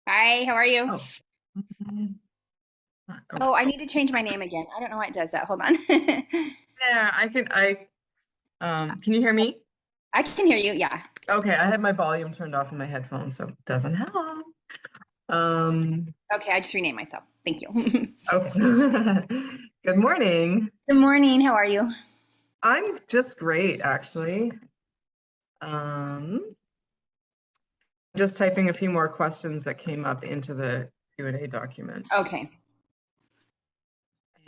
Hi, how are you? Oh, mm, oh, Oh, I need to change my name again. I don't know why it does that. Hold on. yeah, can you hear me? I can hear you. Yeah. Okay, I had my volume turned off in my headphones, so it doesn't help. Um, Okay, I just renamed myself. Thank you. okay. Good morning. Good morning. How are you? I'm just great, actually. Just typing a few more questions that came up into the Q&A document. Okay.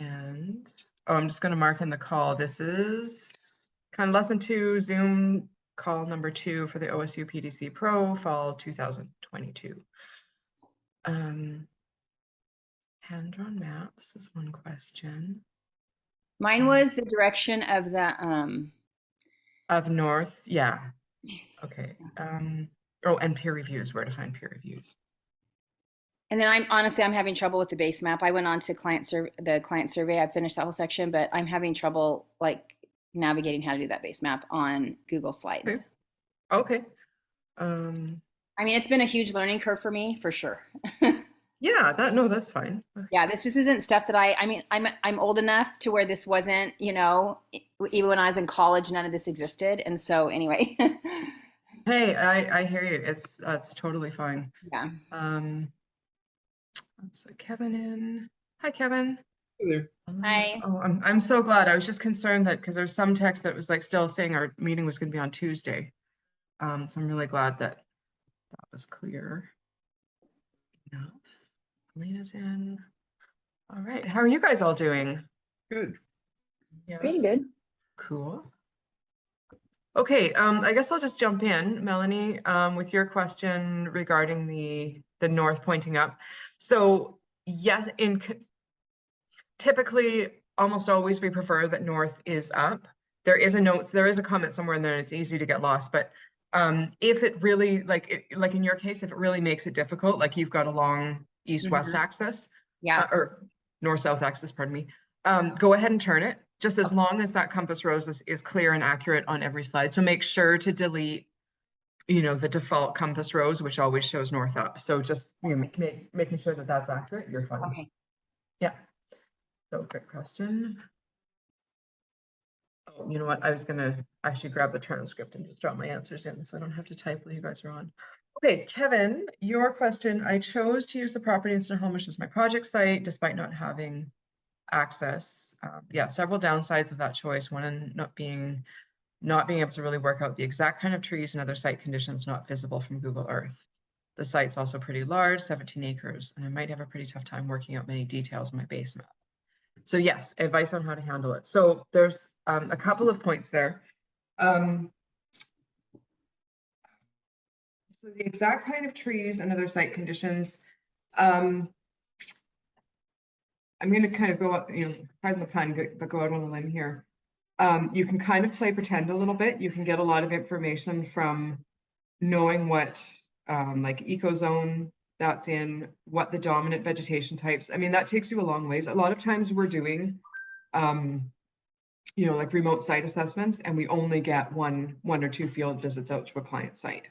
And I'm just going to mark in the call. This is kind of lesson 2, Zoom call number 2 for the OSU PDC-PRO fall 2022. Hand-drawn maps is one question. Mine was the direction of the Of north, yeah. Okay. Oh, and peer reviews, where to find peer reviews. and then I'm having trouble with the base map. I went on to the client survey. I finished that whole section, but I'm having trouble like navigating how to do that base map on Google Slides. Okay. Okay. Um, I mean, it's been a huge learning curve for me, for sure. yeah, that's fine. Yeah, this just isn't stuff that I mean, I'm old enough to where this wasn't, even when I was in college, none of this existed. And so anyway, Hey, I hear you. That's totally fine. yeah. Let's let Kevin in. Hi, Kevin. Hey there. Hi. Oh, I'm so glad. I was just concerned that because there's some text that was like still saying our meeting was going to be on Tuesday. So I'm really glad that that was clear enough. Alina's in. All right. How are you guys all doing? Good. Yeah, Pretty good. cool. Okay, I guess I'll just jump in, Melanie, with your question regarding the north pointing up. So yes, typically, almost always we prefer that north is up. There is a note, there is a comment somewhere in there, and it's easy to get lost. But if it really, like in your case, if it really makes it difficult, like you've got a long east-west axis, Yeah. or north-south axis, pardon me, go ahead and turn it, just as long as that compass rose is clear and accurate on every slide. So make sure to delete, the default compass rose, which always shows north up. So just making sure that that's accurate, you're fine. Okay. Yeah. So good question. Oh, you know what? I was gonna actually grab the transcript and just drop my answers in so I don't have to type while you guys are on. Okay, Kevin, your question. I chose to use the property in Snohomish as my project site despite not having access. Yeah, several downsides of that choice. One, not being able to really work out the exact kind of trees and other site conditions not visible from Google Earth. The site's also pretty large, 17 acres, and I might have a pretty tough time working out many details in my base map. So yes, advice on how to handle it. So there's a couple of points there. So the exact kind of trees and other site conditions, I'm going to kind of go up, pardon the pun, but go out on a limb here. You can kind of play pretend a little bit. You can get a lot of information from knowing what like ecozone that's in, what the dominant vegetation types. I mean, that takes you a long ways. A lot of times we're doing like remote site assessments, and we only get one or two field visits out to a client site.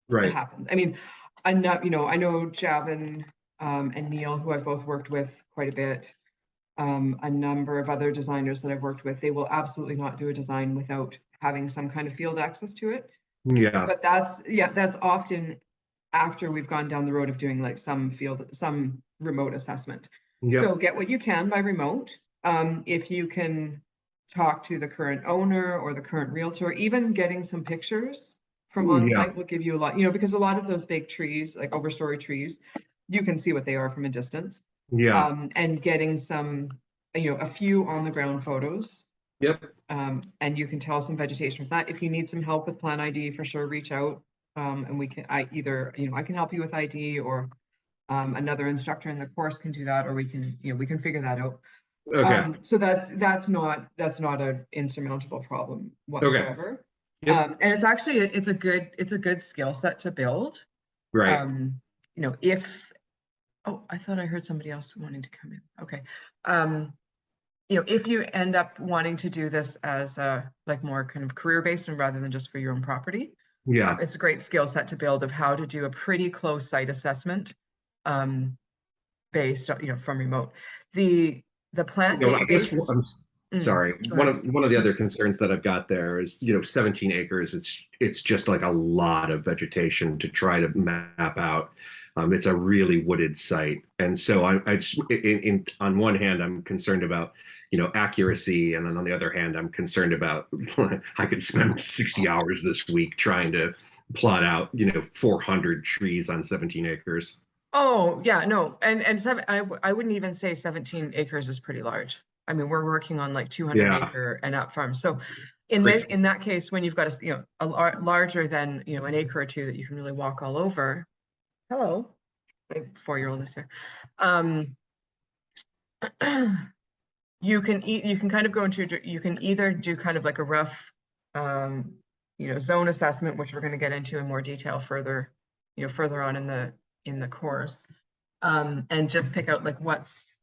Right. It happens. I mean, I know Javin and Neil, who I've both worked with quite a bit. A number of other designers that I've worked with, they will absolutely not do a design without having some kind of field access to it. Yeah. But that's often after we've gone down the road of doing like some remote assessment. Yep. So get what you can by remote. If you can talk to the current owner or the current realtor, even getting some pictures from on site will give you a lot, because a lot of those big trees, like overstory trees, you can see what they are from a distance. Yeah. And getting some, a few on the ground photos. Yep. And you can tell some vegetation with that. If you need some help with Plan ID, for sure, reach out. And I can help you with ID, or another instructor in the course can do that, or we can figure that out. Okay. So that's not an insurmountable problem whatsoever. Okay. Yep. And it's actually it's a good skill set to build. Right. If I thought I heard somebody else wanting to come in. Okay. If you end up wanting to do this as like more kind of career based and rather than just for your own property, Yeah. It's a great skill set to build of how to do a pretty close site assessment, based, from remote. The plant I guess database. I'm sorry. Go One ahead. of one of the other concerns that I've got there is, 17 acres. It's just like a lot of vegetation to try to map out. It's a really wooded site, and so I just, on one hand, I'm concerned about accuracy, and then on the other hand, I'm concerned about I could spend 60 hours this week trying to plot out 400 trees on 17 acres. Oh, yeah, no. I wouldn't even say 17 acres is pretty large. I mean, we're working on like 200 Yeah. acre and up farms. So in that case, when you've got larger than, an acre or two that you can really walk all over. Hello, my 4-year-old is here. You can kind of go into, you can either do kind of like a rough, zone assessment, which we're going to get into in more detail further on in the course, and just pick out like what's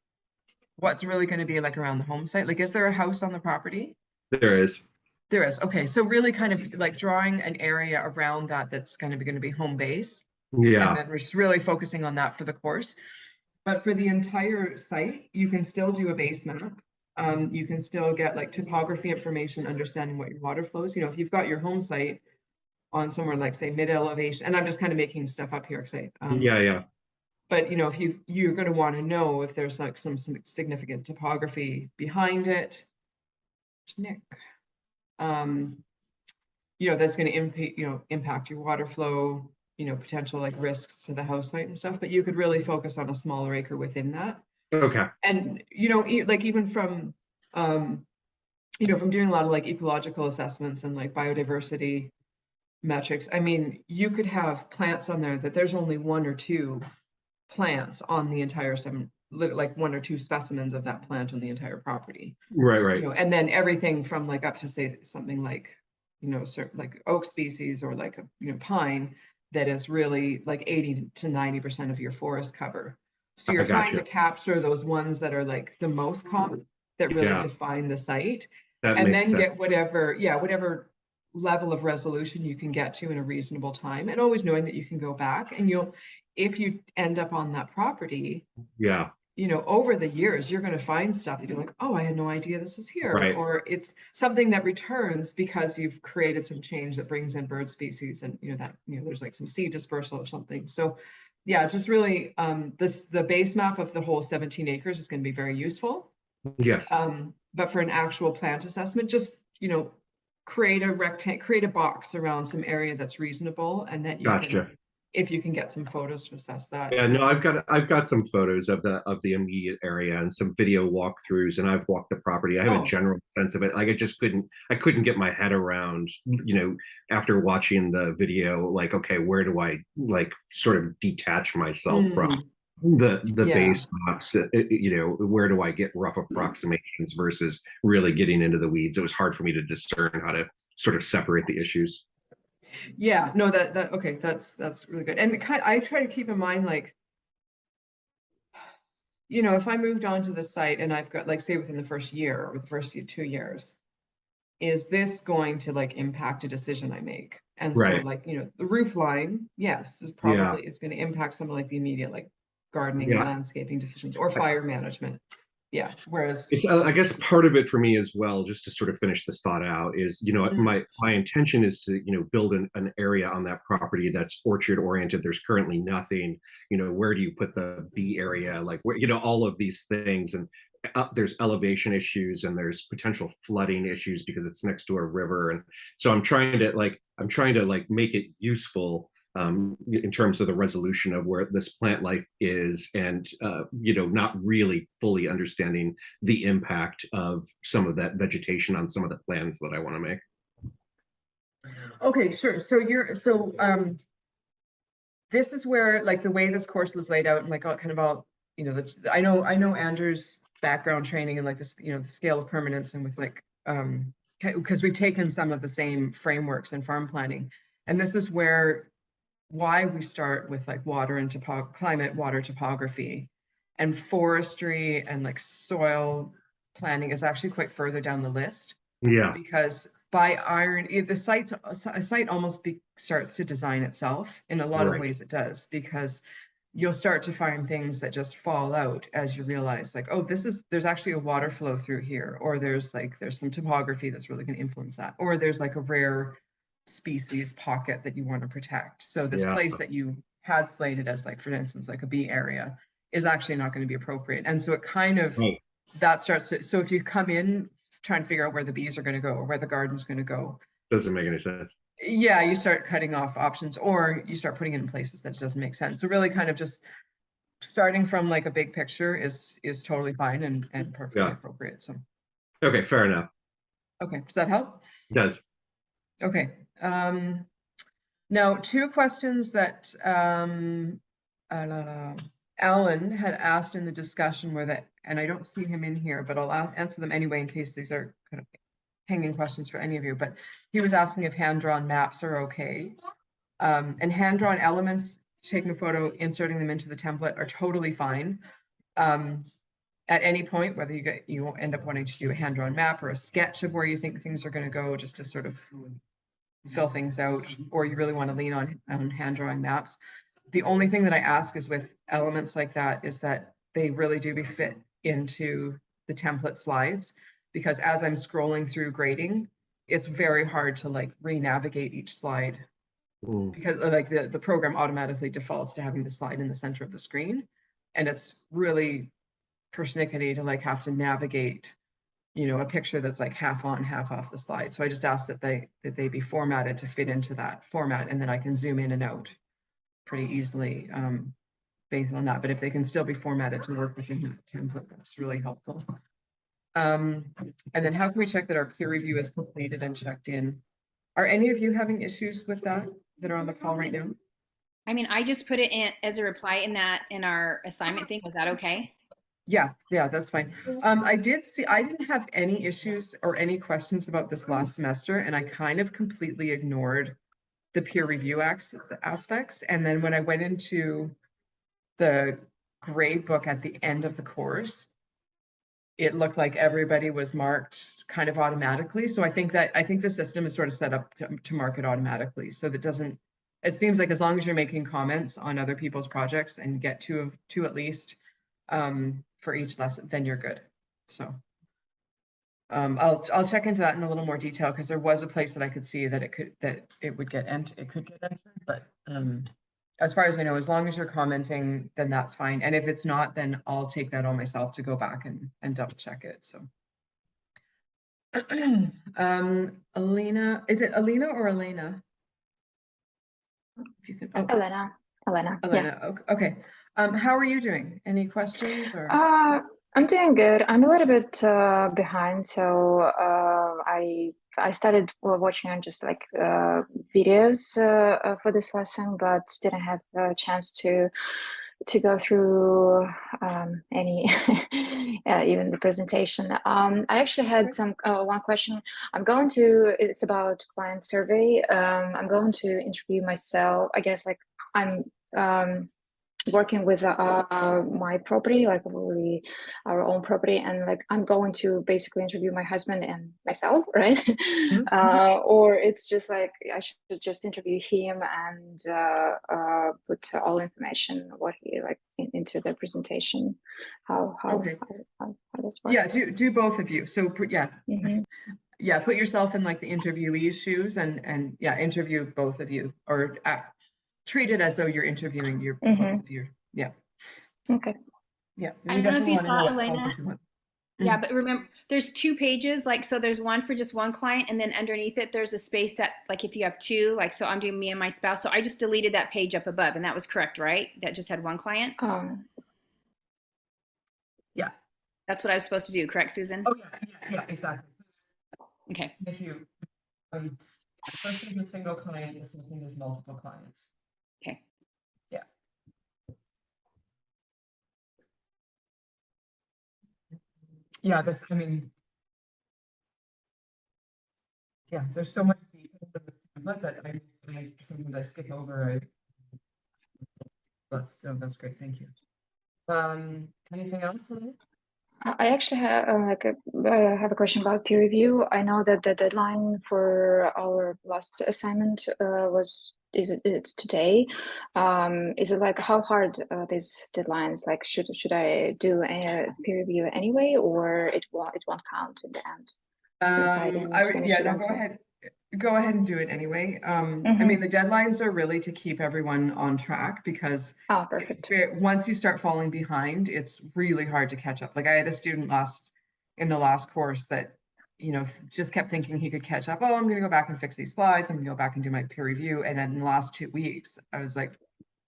really going to be like around the home site. Like, is there a house on the property? There is. There is. Okay, so really kind of like drawing an area around that's going to be home base. Yeah. And then we're just really focusing on that for the course. But for the entire site, you can still do a base map. You can still get like topography information, understanding what your water flows. If you've got your home site on somewhere like, say, mid elevation, and I'm just kind of making stuff up here, because Yeah. but if you're going to want to know if there's like some significant topography behind it, Nick, that's going to impact your water flow, potential like risks to the house site and stuff. But you could really focus on a smaller acre within that. Okay. And like even from from doing a lot of like ecological assessments and like biodiversity metrics, I mean, you could have plants on there that there's only 1 or 2 plants on the entire like 1 or 2 specimens of that plant on the entire property. Right. And then everything from like up to say something like certain like oak species or like a pine that is really like 80 to 90% of your forest cover. So you're trying to capture those ones that are like the most common, that really define the site, and then get whatever level of resolution you can get to in a reasonable time, and always knowing that you can go back and if you end up on that property, over the years, you're going to find stuff that you're like, oh, I had no idea this is here. Right. Or it's something that returns because you've created some change that brings in bird species, and there's like some seed dispersal or something. So yeah, just really the base map of the whole 17 acres is going to be very useful. Yes. But for an actual plant assessment, just create a box around some area that's reasonable, and that you can, if you can get some photos to assess that. Yeah, no, I've got some photos of the immediate area and some video walkthroughs, and I've walked the property. I have a general sense of it. Like, I couldn't get my head around, after watching the video, like, okay, where do I like sort of detach myself from the base maps? Where do I get rough approximations versus really getting into the weeds? It was hard for me to discern how to sort of separate the issues. Yeah, no, okay, that's really good. And I try to keep in mind, like, if I moved onto the site and I've got, like, say within the first year or the first 2 years, is this going to like impact a decision I make? And so like, the roof line, yes, is probably is going to impact some of like the immediate like gardening and landscaping decisions, or fire management. Yeah. Whereas I guess part of it for me as well, just to sort of finish this thought out, is my intention is to build an area on that property that's orchard oriented. There's currently nothing. Where do you put the bee area? Like, where all of these things, and there's elevation issues, and there's potential flooding issues because it's next to a river, and so I'm trying to make it useful. In terms of the resolution of where this plant life is, and not really fully understanding the impact of some of that vegetation on some of the plans that I want to make. Okay, sure. So this is where, like, the way this course is laid out, and like kind of all, I know Andrew's background training and like this, the scale of permanence, and with like because we've taken some of the same frameworks in farm planning, and this is why we start with like water and climate, water topography, and forestry and like soil planning is actually quite further down the list. Yeah. Because by the site almost starts to design itself. In a lot of Right. ways it does, because you'll start to find things that just fall out as you realize, like, oh, there's actually a water flow through here, or there's some topography that's really going to influence that, or there's like a rare species pocket that you want to protect. So this Yeah. place that you had slated as, like, for instance, like a bee area is actually not going to be appropriate. And so it kind of, Right. that starts to, so if you come in trying to figure out where the bees are going to go or where the garden's going to go, Doesn't make any sense. yeah, you start cutting off options, or you start putting it in places that doesn't make sense. So really kind of just starting from like a big picture is totally fine and perfectly Yeah. appropriate. So Okay, fair enough. okay, does that help? It does. Okay. Now, two questions that Alan had asked in the discussion were that, and I don't see him in here, but I'll answer them anyway in case these are kind of hanging questions for any of you. But he was asking if hand-drawn maps are okay. And hand-drawn elements, taking a photo, inserting them into the template are totally fine. At any point, whether you end up wanting to do a hand-drawn map or a sketch of where you think things are going to go, just to sort of fill things out, or you really want to lean on hand-drawing maps. The only thing that I ask is with elements like that is that they really do be fit into the template slides, because as I'm scrolling through grading, it's very hard to like re-navigate each slide, because like the program automatically defaults to having the slide in the center of the screen, and it's really persnickety to like have to navigate, you know, a picture that's like half on, half off the slide. So I just ask that they be formatted to fit into that format, and then I can zoom in and out pretty easily based on that. But if they can still be formatted to work within that template, that's really helpful. And then how can we check that our peer review is completed and checked in? Are any of you having issues with that are on the call right now? I mean, I just put it in as a reply in our assignment thing. Was that okay? Yeah, that's fine. I didn't have any issues or any questions about this last semester, and I kind of completely ignored the peer review aspects. And then when I went into the grade book at the end of the course, it looked like everybody was marked kind of automatically. So I think the system is sort of set up to mark it automatically. So that doesn't, it seems like as long as you're making comments on other people's projects and get two at least for each lesson, then you're good. So I'll check into that in a little more detail, because there was a place that I could see that it could get entered, but as far as I know, as long as you're commenting, then that's fine. And if it's not, then I'll take that on myself to go back and double check it. So Alina, is it Alina or Elena? If you can, Elena. Yeah. Elena, okay. How are you doing? Any questions or? I'm doing good. I'm a little bit behind, so I started watching on just like videos for this lesson, but didn't have a chance to go through any even the presentation. I actually had some one question. It's about client survey. I'm going to interview myself. I guess like I'm working with my property, like our own property, and like I'm going to basically interview my husband and myself, right? Mm-hmm. Or it's just like I should just interview him and put all information what he like into the presentation. How does work? Yeah, do both of you. So Mm-hmm. yeah, put yourself in like the interviewee's shoes and yeah, interview both of you, or treat it as though you're interviewing both of you. Yeah. Okay. Yeah. I don't know if you want to know saw what Elena. both of you want. Yeah, but remember, there's 2 pages. Like, so there's one for just one client, and then underneath it, there's a space that, like, if you have 2, like, so I'm doing me and my spouse. So I just deleted that page up above, and that was correct, right? That just had one client. Yeah. That's what I was supposed to do, correct, Susan? Oh yeah, exactly. Okay. If you first is a single client, the second is multiple clients. Okay. Yeah. Yeah, I mean, yeah, there's so much detail in this template that I sometimes I skip over. That's great, thank you. Anything else, Elena? I actually have have a question about peer review. I know that the deadline for our last assignment it's today. Is it like how hard these deadlines? Like should I do a peer review anyway, or it won't count in the end since I didn't finish Yeah, it no, until. go ahead and do it anyway. I mean, the deadlines are really to keep everyone on track because Oh, perfect. once you start falling behind, it's really hard to catch up. Like I had a student in the last course that, you know, just kept thinking he could catch up. Oh, I'm going to go back and fix these slides. I'm going to go back and do my peer review. And then in the last 2 weeks, I was like,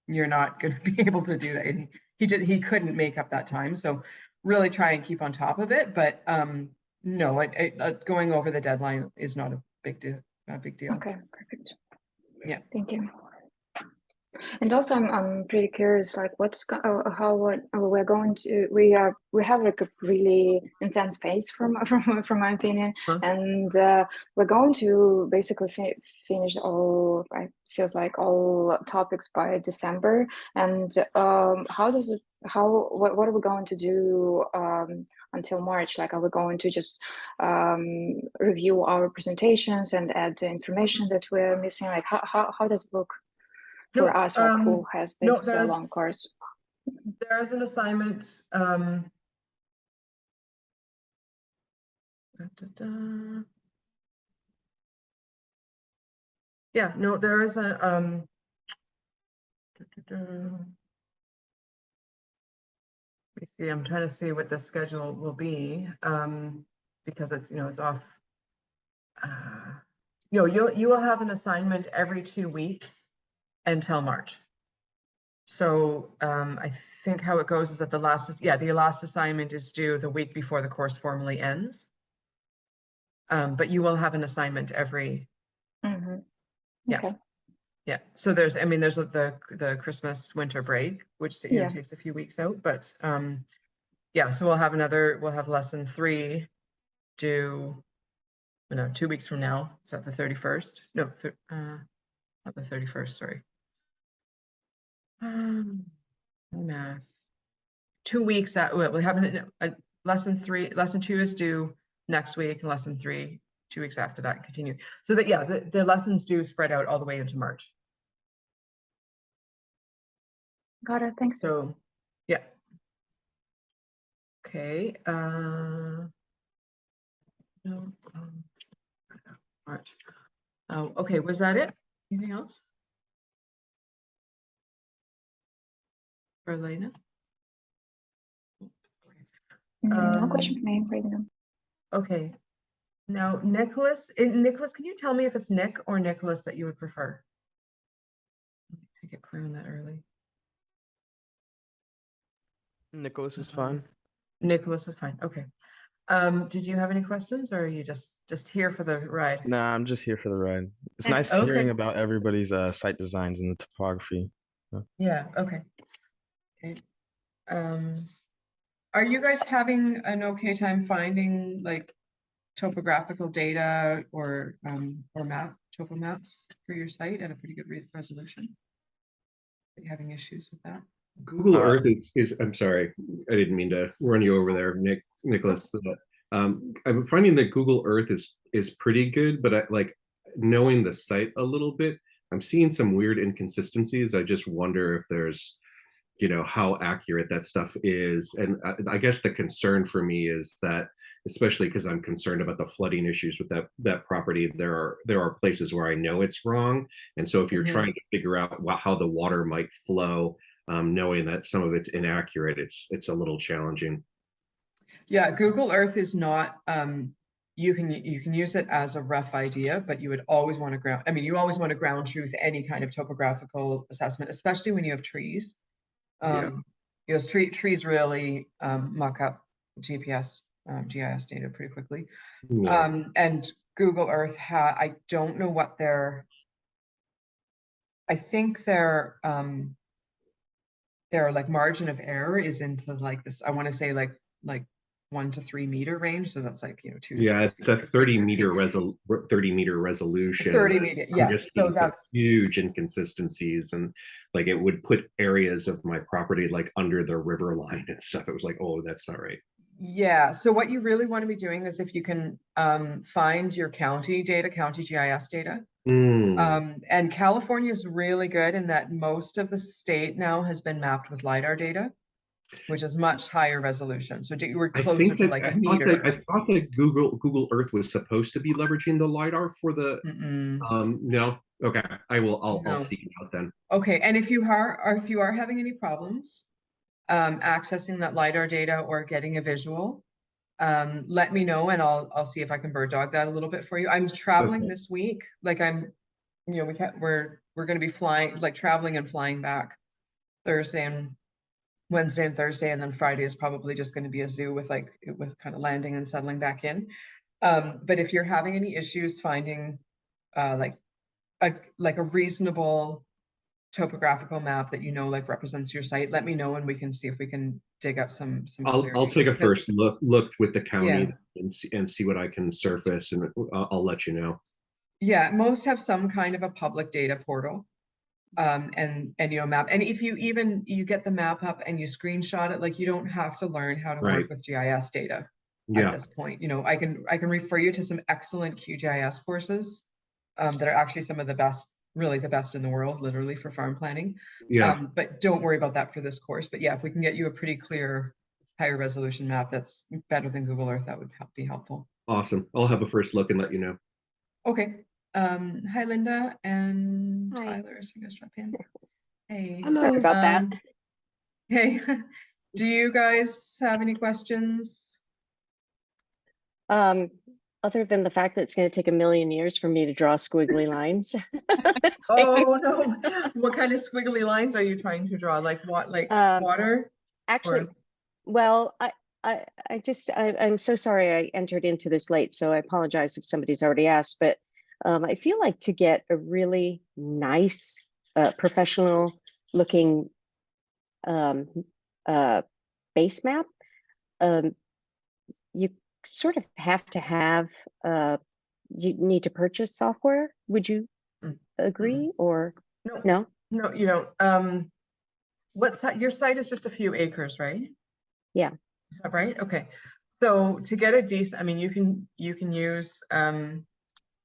you're not going to be able to do that. And he couldn't make up that time. So really try and keep on top of it. But no, going over the deadline is not a big deal. Not a big deal. Okay, perfect. Yeah. Thank you. And also, I'm pretty curious, like, what we're going to we have like a really intense pace from my opinion, and we're going to basically finish all. I feels like all topics by December. And what are we going to do until March? Like, are we going to just review our presentations and add the information that we're missing? Like, how does it look for us, like who has this long course? There's an assignment. Yeah, no, there is a let me see, I'm trying to see what the schedule will be, because it's, you know, it's off. You know, you will have an assignment every 2 weeks until March. So I think how it goes is that the last assignment is due the week before the course formally ends. But you will have an assignment every. Yeah. Okay. Yeah. So there's the Christmas winter break, which takes a few weeks out, but yeah. So we'll have lesson 3 due. No, 2 weeks from now. Is that the 31st? No, not the 31st. Sorry. Math. 2 weeks we have a lesson 3. Lesson 2 is due next week, and lesson 3 2 weeks after that, and continue. So that the lessons do spread out all the way into March. Got it. Thanks. So yeah. Okay. No. March. Okay. Was that it? Anything else? For Elena? No question for me right now. Okay. Now, Nicholas, can you tell me if it's Nick or Nicholas that you would prefer? To get clear on that early. Nicholas is fine. Nicholas is fine. Okay. Did you have any questions, or are you just here for the ride? Nah, I'm just here for the ride. It's nice Okay. hearing about everybody's site designs and the topography. Yeah. Okay. Okay. Are you guys having an okay time finding like topographical data or topo maps for your site at a pretty good resolution? Are you having issues with that? Google Earth is I'm sorry, I didn't mean to run you over there, Nicholas. I'm finding that Google Earth is pretty good, but like knowing the site a little bit, I'm seeing some weird inconsistencies. I just wonder if there's, you know, how accurate that stuff is. And I guess the concern for me is that, especially because I'm concerned about the flooding issues with that property, there are places where I know it's wrong. And so if you're trying to figure out how the water might flow, knowing that some of it's inaccurate, it's a little challenging. Yeah, Google Earth is not, you can use it as a rough idea, but you would always want to you always want to ground truth any kind of topographical assessment, especially when you have trees. Because trees really muck up GPS, GIS data pretty quickly. Yeah. And Google Earth I don't know what I think their like margin of error is into like this, I want to say like 1 to 3 meter range. So that's like, you know, 2 to 6 Yeah, it's a 30 meter resolution. 30 meter, yeah. I'm just So seeing that's huge inconsistencies, and like it would put areas of my property like under the river line and stuff. It was like, oh, that's not right. Yeah, so what you really want to be doing is if you can find your county data, county GIS data. And California is really good in that most of the state now has been mapped with LiDAR data, which is much higher resolution. So you were I closer think to that like a I thought meter. that I thought that Google Earth was supposed to be leveraging the LiDAR for the no. Okay, I'll No. seek it out then. Okay, and if you are having any problems accessing that LiDAR data or getting a visual, let me know and I'll see if I can bird dog that a little bit for you. I'm traveling Okay. this week. Like we're going to be flying, like traveling and flying back Thursday and Wednesday and Thursday, and then Friday is probably just going to be a zoo with kind of landing and settling back in. But if you're having any issues finding like a reasonable topographical map that like represents your site, let me know and we can see if we can dig up some clear I'll data, take a because first look with the county Yeah. and see what I can surface, and I'll let you know. Yeah, most have some kind of a public data portal. And map. And if you get the map up and you screenshot it, like you don't have to learn how to Right. work with GIS data Yeah. at this point. I can refer you to some excellent QGIS courses that are actually some of the best, really the best in the world, literally for farm planning. Yeah. But don't worry about that for this course. But yeah, if we can get you a pretty clear, higher resolution map that's better than Google Earth, that would be helpful. Awesome. I'll have a first look and let you know. Okay. Hi, Linda and Hi. Tyler. So you guys drop in. Hey. Sorry about that. Hey, do you guys have any questions? Other than the fact that it's going to take a million years for me to draw squiggly lines. Oh no, what kind of squiggly lines are you trying to draw? Like what, like water? Actually, Or- well, I'm so sorry I entered into this late, so I apologize if somebody's already asked, but I feel like to get a really nice, professional looking base map, you sort of have to have, you need to purchase software. Would you agree or no? No, you don't. Your site is just a few acres, right? Yeah. Is that right? Okay. So to get a decent, I mean, you can use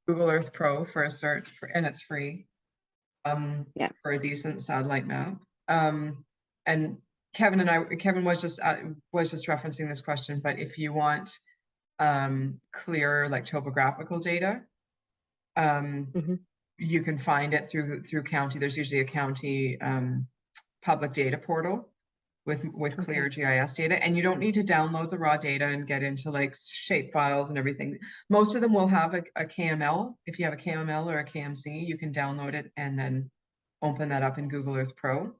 Google Earth Pro for a search and it's free. Yeah. For a decent satellite map. And Kevin was just referencing this question, but if you want clear like topographical data, you can find it through county. There's usually a county public data portal with clear GIS data, and you don't need to download the raw data and get into like shape files and everything. Most of them will have a KML. If you have a KML or a KMZ, you can download it and then open that up in Google Earth Pro.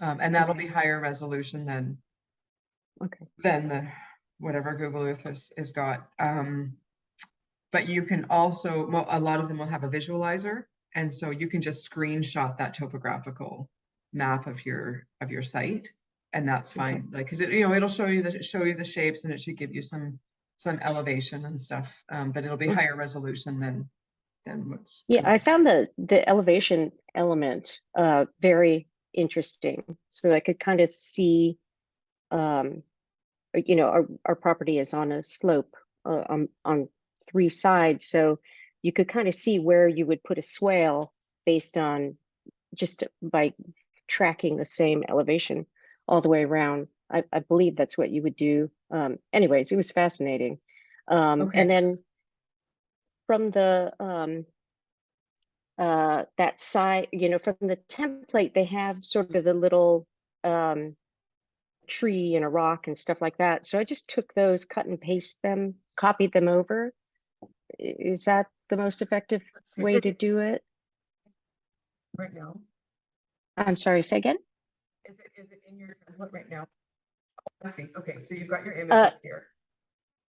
And that'll be higher resolution than the whatever Google Earth has got. But you can also, a lot of them will have a visualizer, and so you can just screenshot that topographical map of your site, and that's fine. Like, because it'll show you the shapes, and it should give you some elevation and stuff. But it'll be higher resolution than what's. Yeah, I found the elevation element very interesting, so I could kind of see, our property is on a slope on 3 sides, so you could kind of see where you would put a swale based on just by tracking the same elevation all the way around. I believe that's what you would do. Anyways, it was fascinating. And then from the that side, from the template, they have sort of the little tree and a rock and stuff like that. So I just took those, cut and paste them, copied them over. Is that the most effective way to do it? Right now. I'm sorry, say again? Is it in your template right now? Oh, I see. Okay, so you've got your image up here.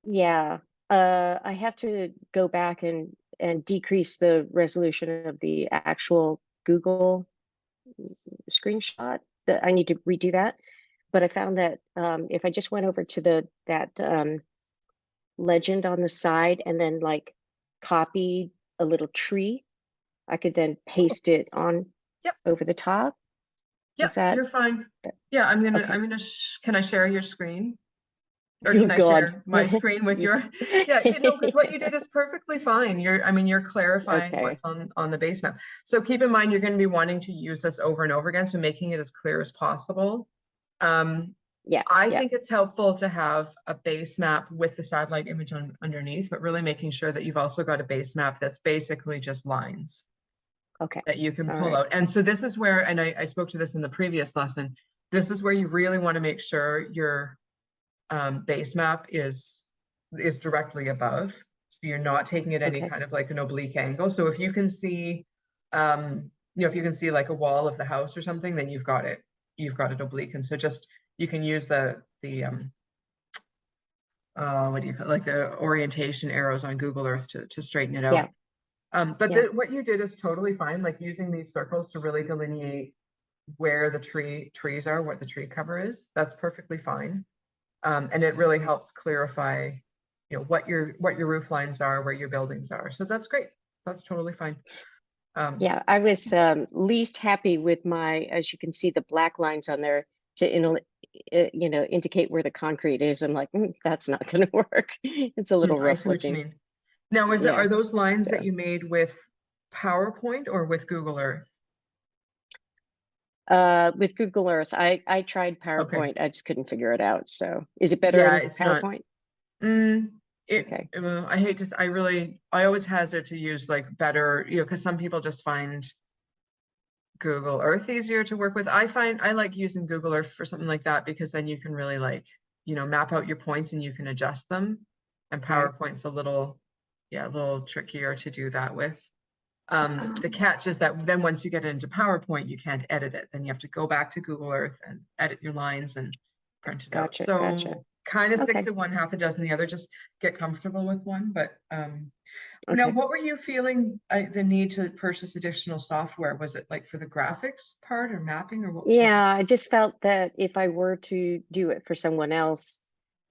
Yeah. I have to go back and decrease the resolution of the actual Google screenshot. That I need to redo that. But I found that if I just went over to that legend on the side and then like copied a little tree, I could then paste it on over the top. Yep, you're fine. Yeah, Okay. can I share your screen? Or Oh, can I God. share my screen with your, yeah, you know, because what you did is perfectly fine. I mean, you're clarifying Okay. what's on the base map. So keep in mind, you're going to be wanting to use this over and over again, so making it as clear as possible. Yeah, I yeah, think it's helpful to have a base map with the satellite image underneath, but really making sure that you've also got a base map that's basically just lines okay. that you can All pull right. out. And so this is where, and I spoke to this in the previous lesson, this is where you really want to make sure your base map is directly above. So you're not taking it any Okay. kind of like an oblique angle. So if you can see, you know, if you can see like a wall of the house or something, then you've got it oblique. And so just, you can use the what do you call it? Like the orientation arrows on Google Earth to straighten it Yeah. out. But Yeah. what you did is totally fine, like using these circles to really delineate where the trees are, what the tree cover is. That's perfectly fine. And it really helps clarify, you know, what your roof lines are, where your buildings are. So that's great. That's totally fine. Yeah, I was least happy with my, as you can see, the black lines on there to you know, indicate where the concrete is. I'm like, that's not going to work. It's a little I rough see what you looking. mean. Now, Yeah. are those lines that So, you made with PowerPoint or with Google Earth? with Google Earth, I tried Okay. PowerPoint. I just couldn't figure it out. So, is it better Yeah, in it's not. PowerPoint? Okay. I hate to, I always hazard to use like better, you know, because some people just find Google Earth easier to work with. I like using Google Earth for something like that, because then you can really like, you know, map out your points and you can adjust them. And Right. PowerPoint's a little trickier to do that with. Um, The catch is that then once you get into PowerPoint, you can't edit it. Then you have to go back to Google Earth and edit your lines and print it out. Gotcha. So Gotcha. kind of sticks Okay. to one, half a dozen the other. Just get comfortable with one. But now, Okay. what were you feeling the need to purchase additional software? Was it like for the graphics part or mapping, or what? Yeah, I just felt that if I were to do it for someone else,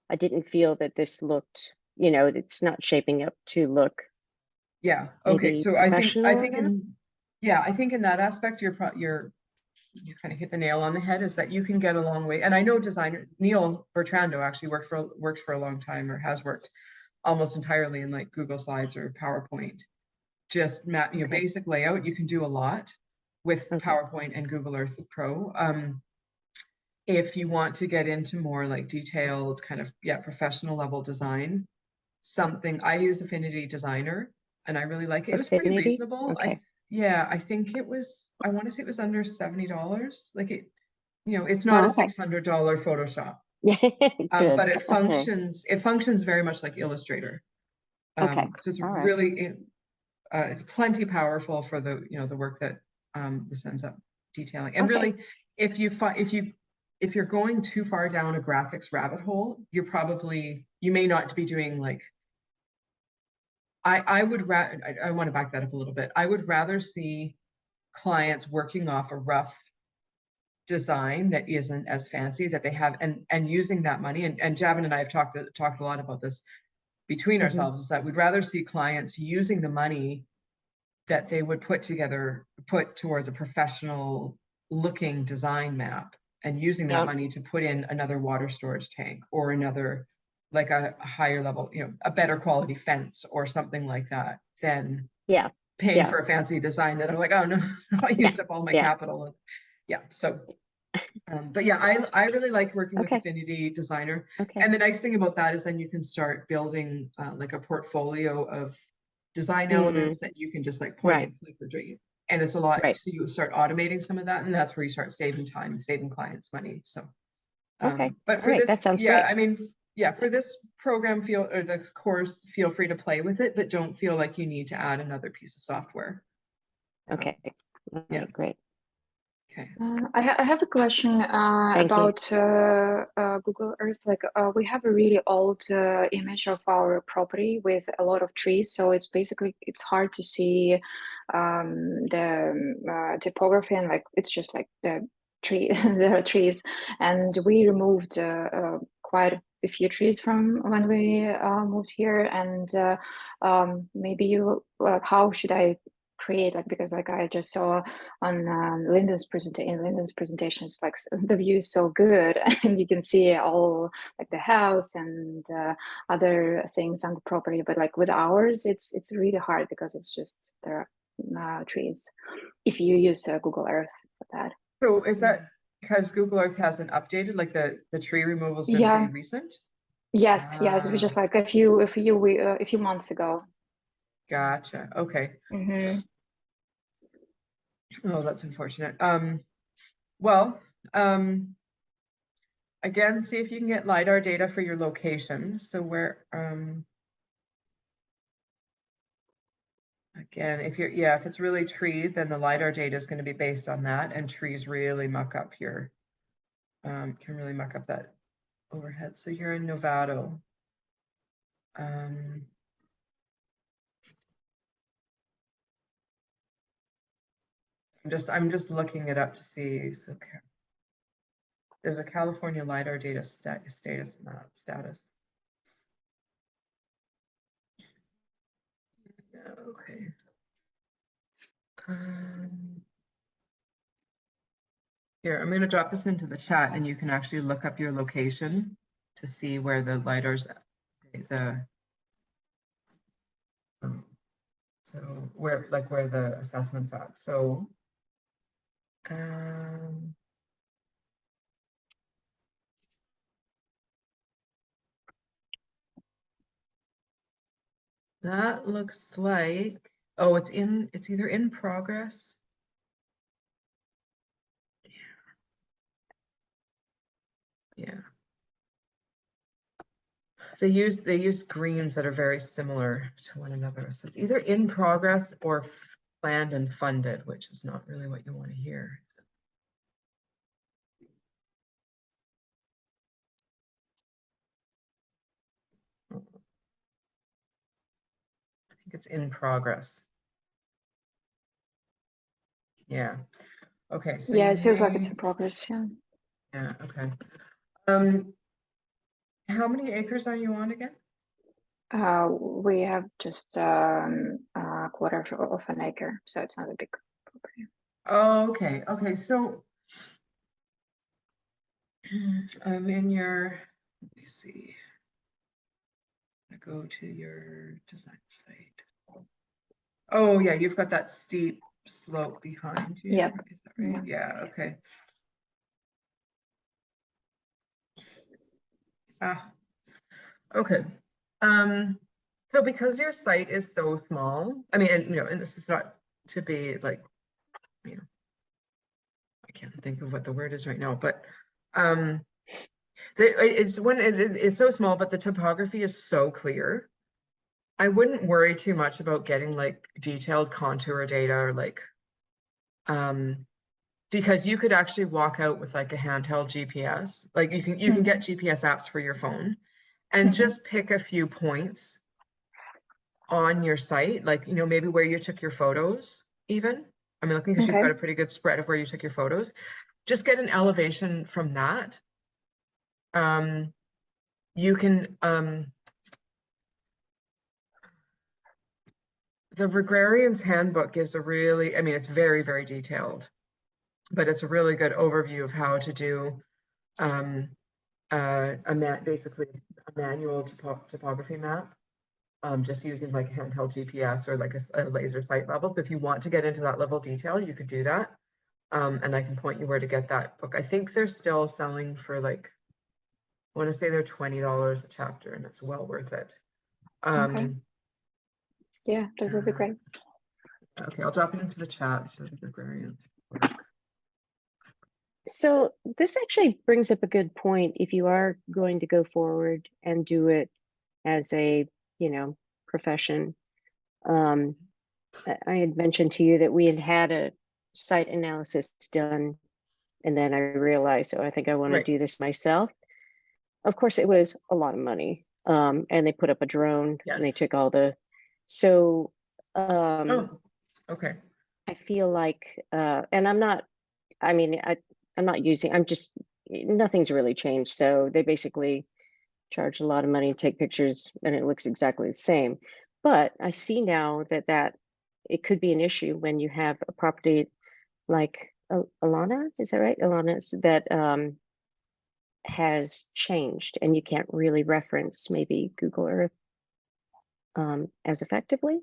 I didn't feel that this looked, you know, it's not shaping up to look Yeah. Okay. maybe So I think professional enough. I think in that aspect, you kind of hit the nail on the head, is that you can get a long way. And I know designer Neil Bertrando actually works for a long time, or has worked almost entirely in like Google Slides or PowerPoint. Just map, you know, Okay. basic layout. You can do a lot with Okay. PowerPoint and Google Earth Pro. If you want to get into more like detailed kind of, professional level design, I use Affinity Designer and I really like it. It was pretty Affinity. reasonable. Okay. I think I want to say it was under $70. Like it, you know, it's not a Oh, okay. $600 Photoshop. Yeah. Good. But Okay. it functions very much like Illustrator. Okay. So it's All right. really, it's plenty powerful for the, you know, the work that this ends up detailing. And Okay. really, if you're going too far down a graphics rabbit hole, you may not be doing like, I want to back that up a little bit. I would rather see clients working off a rough design that isn't as fancy, that they have, and using that money, and Javin and I have talked a lot about this between ourselves, is that we'd rather see clients using the money that they would put towards a professional looking design map, and using that Yeah. money to put in another water storage tank, or another, like a higher level, you know, a better quality fence or something like that, than Yeah. paying Yeah. for a fancy design that I'm like, oh no, I used up all my Yeah. capital. Yeah. So, but yeah, I really like working with Okay. Affinity Designer. Okay. And the nice thing about that is then you can start building like a portfolio of design Mm, elements that you can just like point right. and click or drag. And it's a lot, Right. so you start automating some of that, and that's where you start saving time, saving clients money. So, Okay. but All for right. That this, sounds great. I mean, for this program, the course, feel free to play with it, but don't feel like you need to add another piece of software. Okay. All Yeah. right. Great. Okay. I have a question Thank you. about Google Earth. Like, we have a really old image of our property with a lot of trees, so it's hard to see the topography, and like it's just like the tree, there are trees, and we removed quite a few trees from when we moved here, and maybe how should I create, like, because like I just saw on Lyndon's presentation, it's like the view is so good and you can see all like the house and other things on the property, but like with ours it's really hard because it's just there are trees if you use Google Earth for that. So is that because Google Earth hasn't updated, like the tree removal's been Yeah. pretty recent? Yes, it was just like a few months ago. Gotcha. Okay. Mm-hmm. Oh, that's unfortunate. Well, again, see if you can get LiDAR data for your location. So where, again, if it's really tree, then the LiDAR data is going to be based on that, and trees really muck up your, can really muck up that overhead. So you're in Novato. I'm just looking it up to see. Okay. There's a California LiDAR data status map status. Okay. Here, I'm going to drop this into the chat and you can actually look up your location to see where the LiDAR's so where the assessment's at. So that looks like, oh, it's either in progress. Yeah. They use greens that are very similar to one another. So it's either in progress or planned and funded, which is not really what you want to hear. I think it's in progress. Yeah. Okay. So Yeah, it feels like it's in progress. Yeah. Yeah. Okay. How many acres are you on again? We have just a quarter of an acre, so it's not a big property. Oh, okay. Okay. So I'm in your, let me see. I go to your design site. Oh yeah, you've got that steep slope behind you. Yep. Is that right? Yeah. Okay. Okay. So because your site is so small, I mean, and this is not to be like, I can't think of what the word is right now, but it's so small, but the topography is so clear. I wouldn't worry too much about getting like detailed contour data or like, because you could actually walk out with like a handheld GPS. Like you can get GPS apps for your phone and just pick a few points on your site, like, maybe where you took your photos even. I mean, looking because you've got a pretty good spread of where you took your photos. Just get an elevation from that. You can, the Agrarian's Handbook gives a really, I mean, it's very, very detailed, but it's a really good overview of how to do basically a manual topography map, just using like handheld GPS or like a laser site level. So if you want to get into that level of detail, you could do that. And I can point you where to get that book. I think they're still selling for like, I want to say they're $20 a chapter, and it's well worth it. Okay. Yeah, that would be great. Okay, I'll drop it into the chat so the Agrarians work. So this actually brings up a good point. If you are going to go forward and do it as a, profession, I had mentioned to you that we had a site analysis done, and then I realized, I think I want to do this myself. Of course, it was a lot of money. And they put up a drone and they took all the, so okay. I feel like, and I'm not using, nothing's really changed. So they basically charge a lot of money to take pictures and it looks exactly the same. But I see now that it could be an issue when you have a property like Alana, is that right? Alana's that has changed and you can't really reference maybe Google Earth as effectively.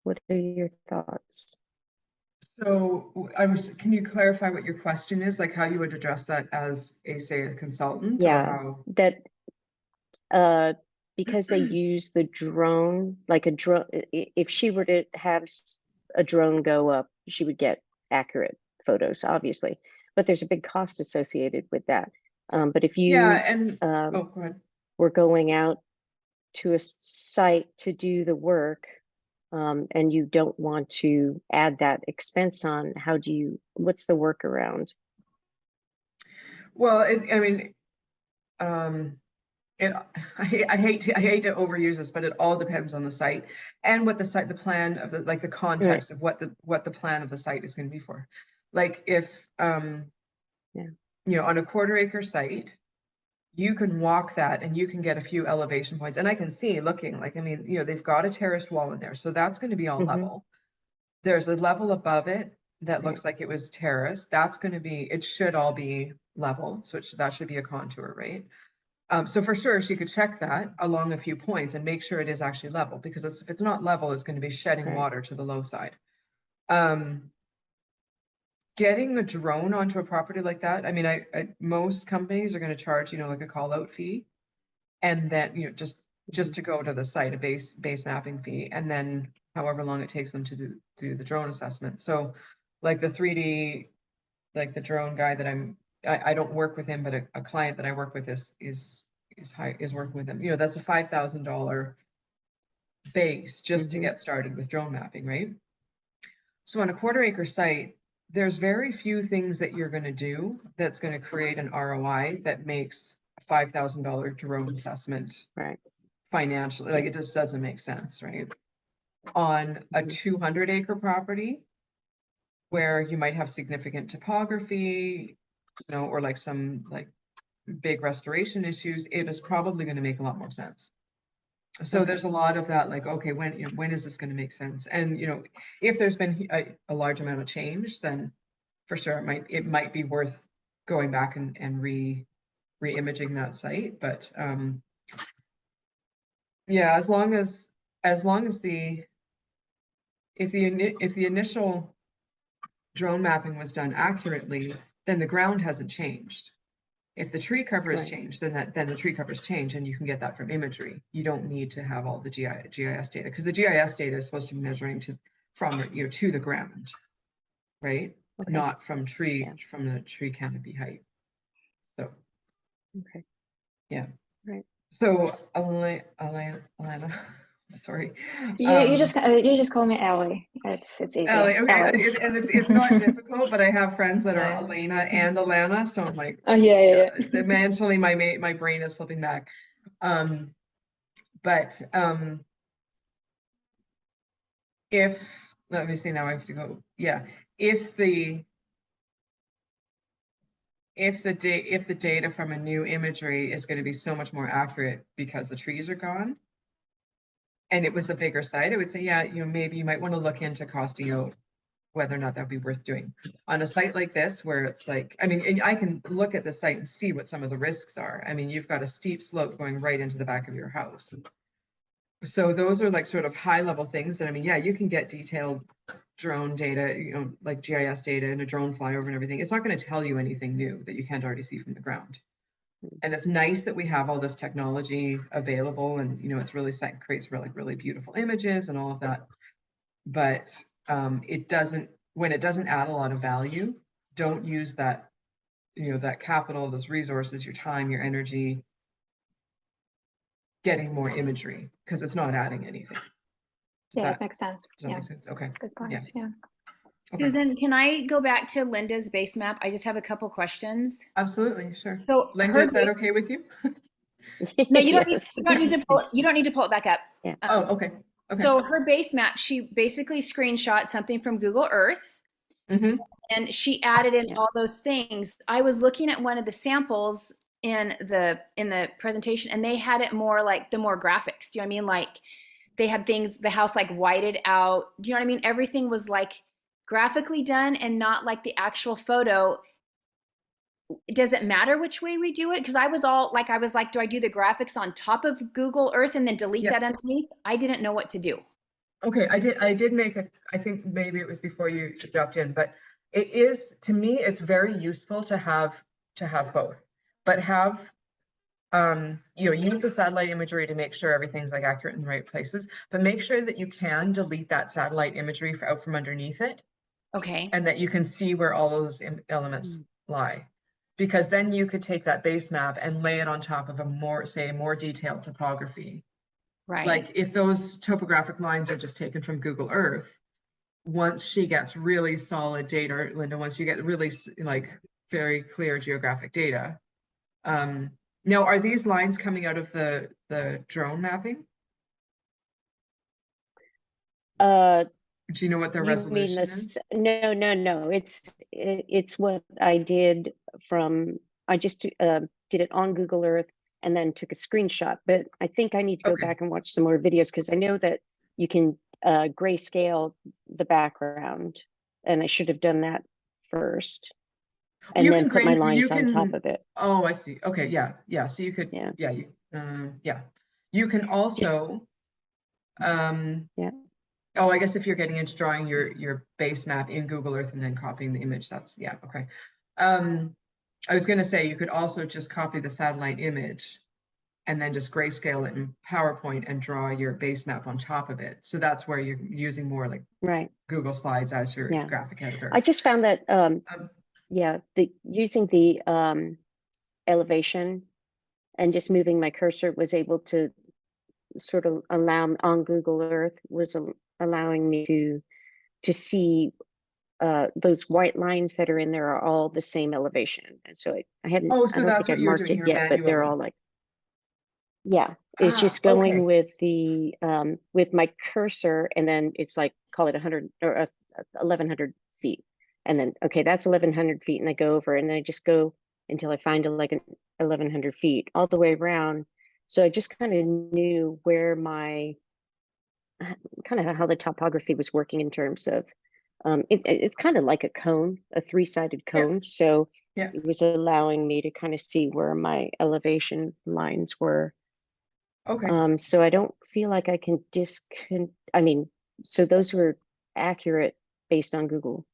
What are your thoughts? So can you clarify what your question is, like how you would address that as say a consultant, or Yeah, how? that because they use the drone, like a drone, if she were to have a drone go up, she would get accurate photos, obviously, but there's a big cost associated with that. But if you oh, go ahead. were going out to a site to do the work, and you don't want to add that expense on, what's the workaround? Well, I mean, I hate to overuse this, but it all depends on the site and what the plan of the context of what the plan of the site is going to be for. Like if on a 1/4 acre site, you can walk that and you can get a few elevation points, and I can see looking like, I mean, they've got a terraced wall in there, so that's going to be all level. There's a level above it that looks like it was terraced. That's going to be, it should all be level, so that should be a contour, right? So for sure, she could check that along a few points and make sure it is actually level, because if it's not level, it's going to be shedding water to the low side. Getting a drone onto a property like that, I mean, most companies are going to charge, like a call out fee, and then, just to go to the site, a base mapping fee, and then however long it takes them to do the drone assessment. So like the 3D, like the drone guy that I don't work with him, but a client that I work with is working with him. That's a $5,000 base just to get started with drone mapping, right? So on a 1/4 acre site, there's very few things that you're going to do that's going to create an ROI that makes a $5,000 drone assessment financially. Like, it just doesn't make sense, right? On a 200 acre property, where you might have significant topography, or like some big restoration issues, it is probably going to make a lot more sense. So there's a lot of that, like, okay, when is this going to make sense? And if there's been a large amount of change, then for sure it might be worth going back and re-imaging that site. But yeah, as long as if the initial drone mapping was done accurately, then the ground hasn't changed. If the tree cover has changed, then the tree covers change, and you can get that from imagery. You don't need to have all the GIS data, because the GIS data is supposed to be measuring from to the ground, right? Not from from the tree canopy height. So yeah. Right. So Alana, sorry. You just call me Ellie. It's easy. Ellie, okay. Ellie. And it's not difficult, but I have friends that are Elena and Alana, so I'm like, oh yeah. Mentally, my brain is flipping back. But if, let me see, now I have to go. Yeah, if the data from a new imagery is going to be so much more accurate because the trees are gone, and it was a bigger site, I would say, yeah, maybe you might want to look into costing out whether or not that'd be worth doing. On a site like this, where it's like, I mean, I can look at the site and see what some of the risks are. I mean, you've got a steep slope going right into the back of your house. So those are like sort of high level things that, I mean, yeah, you can get detailed drone data, like GIS data and a drone flyover and everything. It's not going to tell you anything new that you can't already see from the ground. And it's nice that we have all this technology available, and it's really creates really beautiful images and all of that. But when it doesn't add a lot of value, don't use that, that capital, those resources, your time, your energy, getting more imagery, because it's not adding anything. It makes sense. Does that make sense? Okay. Good point. Yeah. Okay. Susan, can I go back to Linda's base map? I just have a couple questions. Absolutely, sure. So Linda, is that okay with you? No, you don't Yes. need to pull it back up. Yeah. Oh, okay. Okay. So her base map, she basically screenshot something from Google Earth, and she added in all those things. I was looking at one of the samples in the presentation, and they had it more like the more graphics. Do you know what I mean? Like they had things, the house like whited out. Do you know what I mean? Everything was like graphically done and not like the actual photo. Does it matter which way we do it? Because I was like, do I do the graphics on top of Google Earth and then delete Yeah. that underneath? I didn't know what to do. Okay, I did make I think maybe it was before you jumped in, but it is, to me, it's very useful to have both, but have, use the satellite imagery to make sure everything's like accurate in the right places, but make sure that you can delete that satellite imagery out from underneath it, Okay. and that you can see where all those elements lie. Because then you could take that base map and lay it on top of a more detailed topography. Right. Like if those topographic lines are just taken from Google Earth, once she gets really solid data, Linda, once you get really like very clear geographic data. Now, are these lines coming out of the drone mapping? Do you know what the You resolution mean is? this? No. It's what I did from, I just did it on Google Earth and then took a screenshot. But I think I need to go Okay. back and watch some more videos because I know that you can grayscale the background, and I should have done that first, and You then can put my grain- you lines on top can- of it. Oh, I see. Okay, yeah. So you could, Yeah. You can also, Yeah. Oh, I guess if you're getting into drawing your base map in Google Earth and then copying the image, that's, yeah, okay. I was gonna say you could also just copy the satellite image and then just grayscale it in PowerPoint and draw your base map on top of it. So that's where you're using more like Right. Google Slides as your Yeah. graphic editor. I just found that using the elevation and just moving my cursor was able to sort of allow on Google Earth was allowing me to see those white lines that are in there are all the same elevation. And so I hadn't, Oh, I so don't that's think what I'd you were marked doing it here yet, but they're all manually. like, yeah, it's just okay. going with the with my cursor, and then it's like, call it 100 or 1100 feet. And then, okay, that's 1100 feet. And I go over and then I just go until I find like an 1100 feet all the way around. So I just kind of knew where my, kind of how the topography was working in terms of, it's kind of like a cone, a three-sided cone. So Yeah. it was allowing me to kind of see where my elevation lines were. Okay. So I don't feel like I can so those were accurate based on Google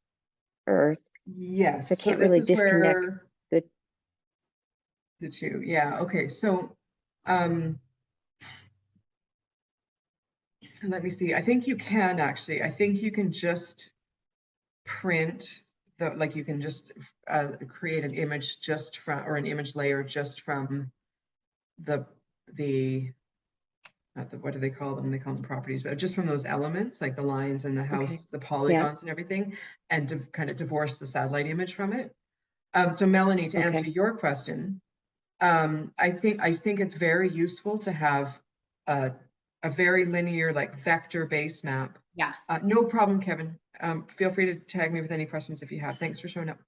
Earth. Yes. So I So can't this really is disconnect where the the two. Yeah. Okay. So, let me see. I think you can actually. I think you can just print you can just create an image just from, or an image layer just from the what do they call them? They call them properties, but just from those elements, like the lines and the house, the polygons and everything, and to kind of divorce the satellite image from it. So Melanie, to answer your question, I think it's very useful to have a very linear, like vector base map. Yeah. No problem, Kevin. Feel free to tag me with any questions if you have. Thanks for showing up.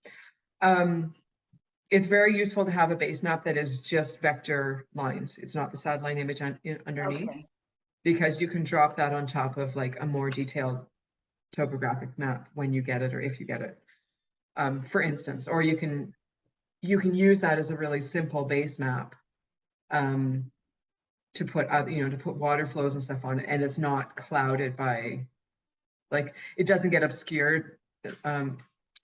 It's very useful to have a base map that is just vector lines. It's not the satellite image underneath, because you can drop that on top of like a more detailed topographic map when you get it, or if you get it, for instance, or you can use that as a really simple base map to put to put water flows and stuff on it, and it's not clouded by, like, it doesn't get obscured.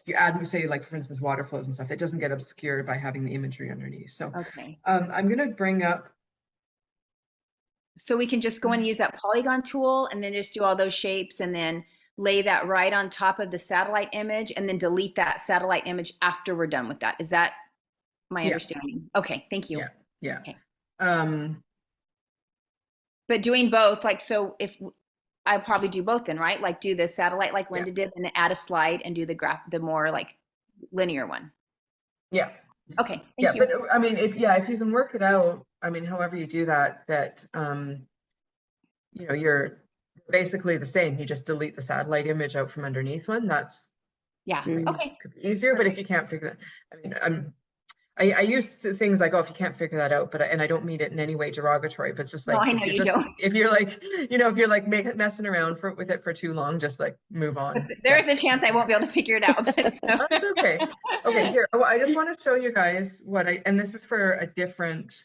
You add, say, like, for instance, water flows and stuff, it doesn't get obscured by having the imagery underneath. So I'm going to bring up, so we can just go and use that polygon tool and then just do all those shapes and then lay that right on top of the satellite image and then delete that satellite image after we're done with that. Is that my understanding? Okay, thank you. Yeah. Okay. But doing both, like, so if I probably do both then, right? Like do the satellite like Linda did and add a slide and do the more like linear one. Yeah. Okay, thank you. But I mean, if you can work it out, I mean, however you do that, you're basically the same. You just delete the satellite image out from underneath one. That's okay. could be easier. But if you can't figure that, I mean, I use things like, oh, if you can't figure that out, but and I don't mean it in any way derogatory, but it's just No, like, I if know you're you just, don't. if you're like, if you're like messing around with it for too long, just like move on. There is a chance I won't be able to figure it out. But so. That's okay. Okay, here, I just want to show you guys what and this is for a different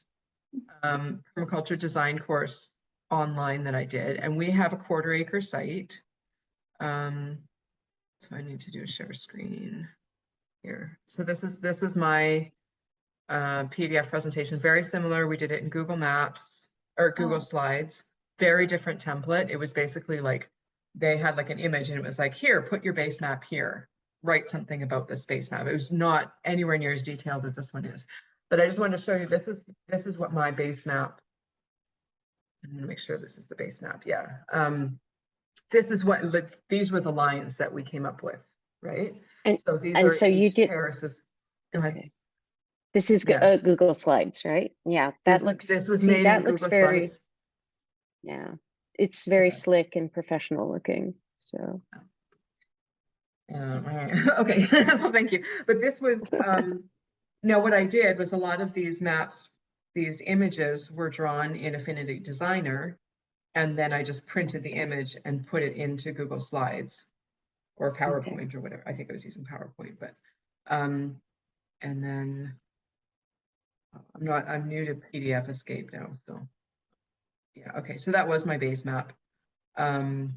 permaculture design course online that I did, and we have a 1/4 acre site. So I need to do a share screen here. So this is my PDF presentation, very similar. We did it in Google Maps or Google Slides, very different template. It was basically like, they had like an image and it was like, here, put your base map here, write something about this base map. It was not anywhere near as detailed as this one is, but I just wanted to show you, this is what my base map, I'm gonna make sure this is the base map. Yeah. This is what, these were the lines that we came up with, right? And So these and are so you each did. terraces. Go ahead. Okay. This is Yeah. Google Slides, right? Yeah, that looks. This was see, made that in looks Google very. Slides. Yeah, it's very Okay. slick and professional looking. So. Okay, well, thank you. But this was, now what I did was a lot of these maps, these images were drawn in Affinity Designer, and then I just printed the image and put it into Google Slides or PowerPoint or whatever. I think I was using PowerPoint, but, and then I'm new to PDF Escape now, so. Yeah, okay, so that was my base map. Let's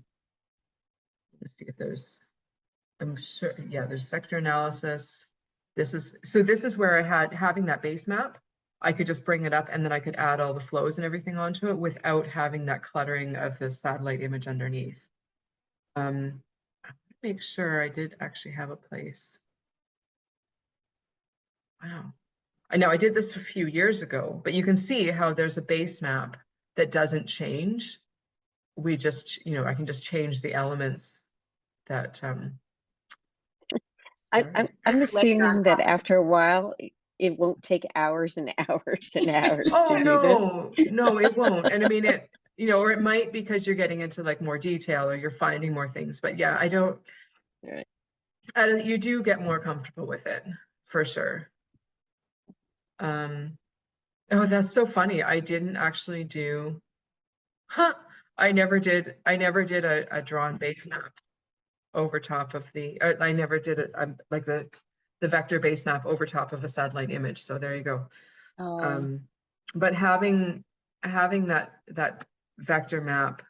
see if there's, I'm sure, yeah, there's sector analysis. This is where I had, having that base map, I could just bring it up and then I could add all the flows and everything onto it without having that cluttering of the satellite image underneath. Make sure I did actually have a place. Wow. I know I did this a few years ago, but you can see how there's a base map that doesn't change. We just, I can just change the elements that, I'm assuming that after a while, it won't take hours and hours and hours oh, to do this. No, it won't. And I mean, it, or it might because you're getting into like more detail or you're finding more things, but yeah, I don't, Right. you do get more comfortable with it for sure. Oh, that's so funny. I didn't actually do, I never did a drawn base map over top of the, I never did it, like the vector base map over top of a satellite image. So there you go. But having that vector map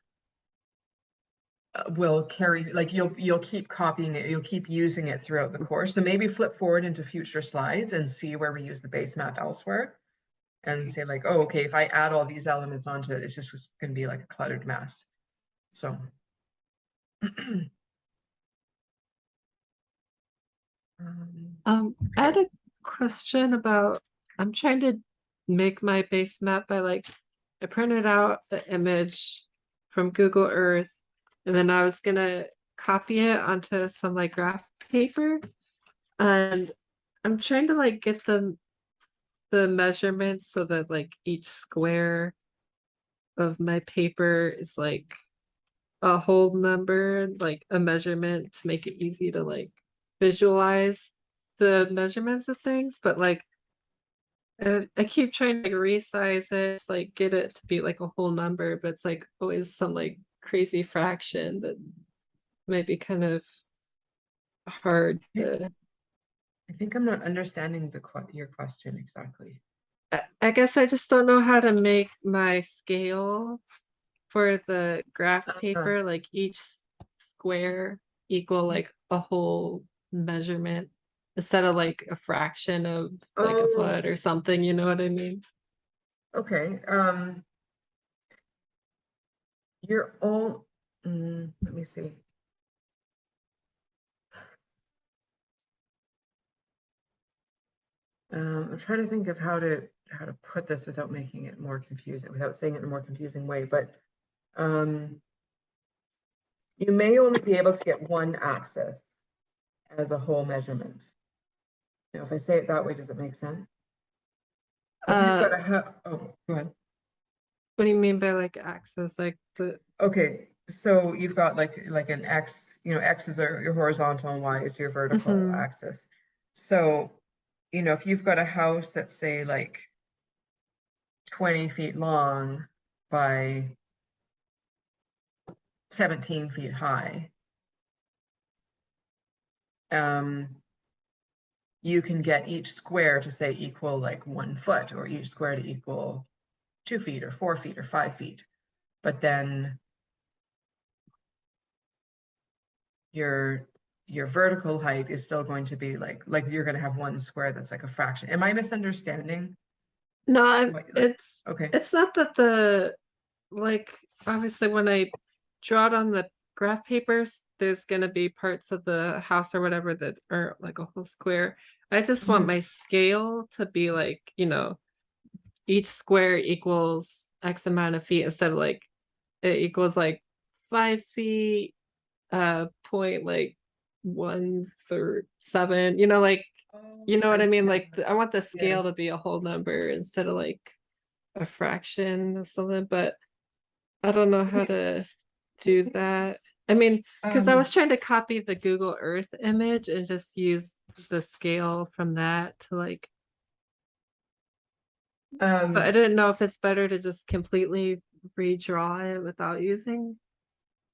will carry, like you'll keep copying it, you'll keep using it throughout the course. So maybe flip forward into future slides and see where we use the base map elsewhere and say like, oh, okay, if I add all these elements onto it, it's just going to be like a cluttered mess. So. I had a question about, I'm trying to make my base map by like, I printed out the image from Google Earth, and then I was gonna copy it onto some like graph paper, and I'm trying to like get the measurements so that like each square of my paper is like a whole number, like a measurement to make it easy to like visualize the measurements of things, but like I keep trying to like resize it, like get it to be like a whole number, but it's like always some like crazy fraction that might be kind of hard to. I think I'm not understanding your question exactly. I guess I just don't know how to make my scale for the graph paper, like each square equal like a whole measurement instead of like a fraction of like a foot or something, you know what I mean? Okay. You're all, let me see. I'm trying to think of how to put this without making it more confusing, without saying it in a more confusing way, but you may only be able to get one axis as a whole measurement. Now, if I say it that way, does it make sense? If you've got oh, go ahead. What do you mean by like axis? Like the Okay, so you've got like an X, X is your horizontal and Y is your vertical axis. So you know, if you've got a house that's say like 20 feet long by 17 feet high, you can get each square to say equal like 1 foot, or each square to equal 2 feet or 4 feet or 5 feet. But then your vertical height is still going to be like you're going to have one square that's like a fraction. Am I misunderstanding? No, Okay. it's not that the, like, obviously when I draw it on the graph papers, there's gonna be parts of the house or whatever that are like a whole square. I just want Mhm. my scale to be like, you know, each square equals X amount of feet instead of like it equals like 5 feet, point like 1/3, you know, like, you know what I mean? Like, I want the scale to be a whole number instead of like a fraction or something, but I don't know how to do that. I mean, because I was trying to copy the Google Earth image and just use the scale from that to like, but I didn't know if it's better to just completely redraw it without using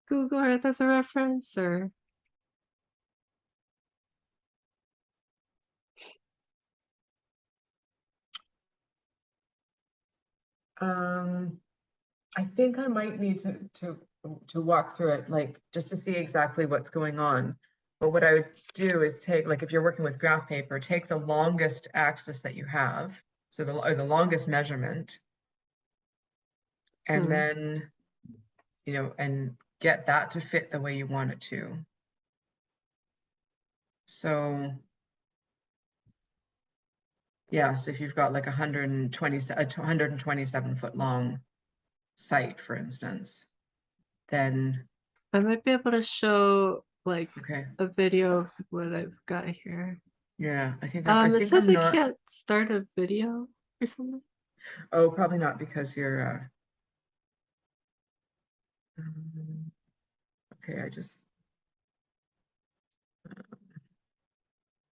Google Earth as a reference, or I think I might need to walk through it, like just to see exactly what's going on. But what I would do is take, like, if you're working with graph paper, take the longest axis that you have, so the longest measurement, and Hmm. then, you know, and get that to fit the way you want it to. So, yeah, so if you've got like 127 foot long site, for instance, then I might be able to show like okay, a video of what I've got here. yeah, I think I It think says I'm I not. can't start a video or something. Oh, probably not, because you're okay,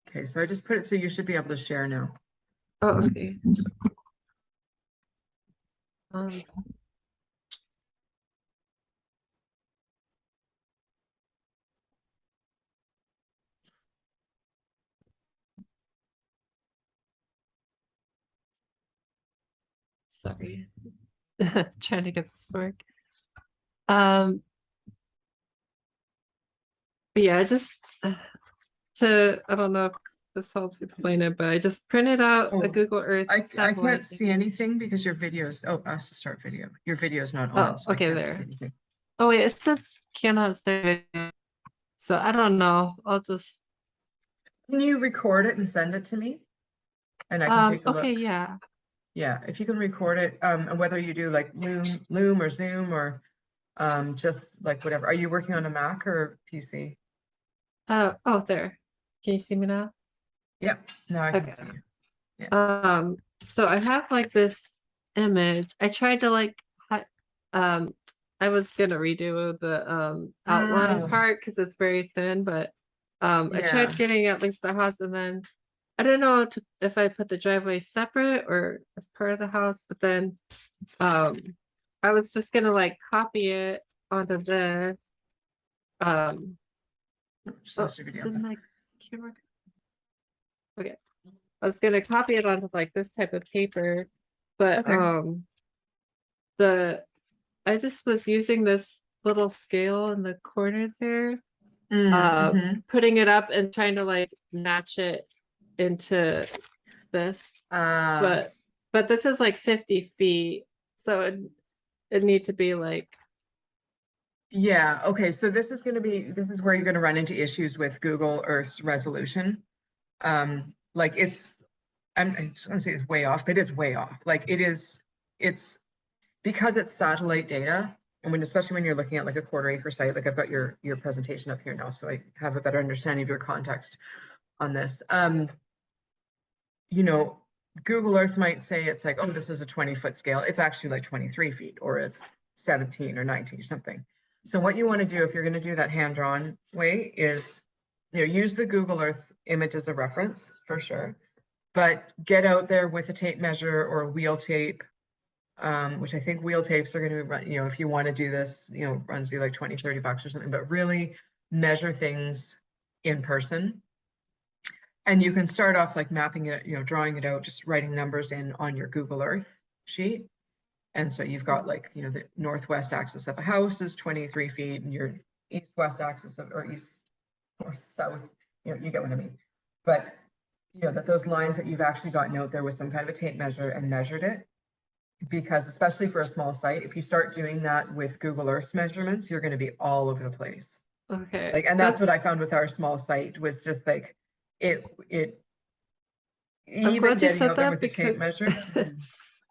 okay, so I just put it so you should be able to share now. Oh, okay. Um, sorry. Trying to get this to work. But yeah, just I don't know if this helps explain it, but I just printed out a Oh, Google Earth I satellite can't see image. anything because your video's, oh, ask to start video. Your video's not Oh, on, so I okay, can't see there. anything. Oh wait, it says cannot start video. So I don't know. I'll just Can you record it and send it to me? And I can take a okay, look. yeah. Yeah, if you can record it, and whether you do like Loom or Zoom or just like whatever. Are you working on a Mac or PC? Oh, there. Can you see me now? Yep, now I can Okay. see you. So I have like this image. I tried to like um I was gonna redo the outline Oh. part because it's very thin, but I Yeah. tried getting at least the house, and then I don't know if I put the driveway separate or as part of the house, but then I was just gonna like copy it onto this. Just lost your video. Did my camera? Okay. I was gonna copy it onto like this type of paper, but Okay. I just was using this little scale in the corner there, Mm-hmm. putting it up and trying to like match it into this, but this is like 50 feet, so it need to be like Yeah, okay, so this is where you're gonna run into issues with Google Earth's resolution. Like I'm just gonna say it's way off, but it's way off. Like it's because it's satellite data, and especially when you're looking at like a quarter acre site, like I've got your presentation up here now, so I have a better understanding of your context on this. You know, Google Earth might say it's like, oh, this is a 20-foot scale. It's actually like 23 feet, or it's 17 or 19 or something. So what you want to do if you're going to do that hand-drawn way is, you know, use the Google Earth image as a reference for sure. but get out there with a tape measure or a wheel tape, which I think wheel tapes are going to run, you know, if you want to do this, you know, runs you like 20, 30 bucks or something, but really measure things in person. And you can start off like mapping it, you know, drawing it out, just writing numbers in on your Google Earth sheet. And so you've got like, you know, the northwest axis of a house is 23 feet and your east-west axis of, or east, north, south, you know, you get what I mean. But, you know, that those lines that you've actually gotten out there with some kind of a tape measure and measured it, because especially for a small site, if you start doing that with Google Earth measurements, you're going to be all over the place. Okay. Like, and that's what I found with our small site, was just like, it, I'm even glad you getting said out there that with the tape because measure.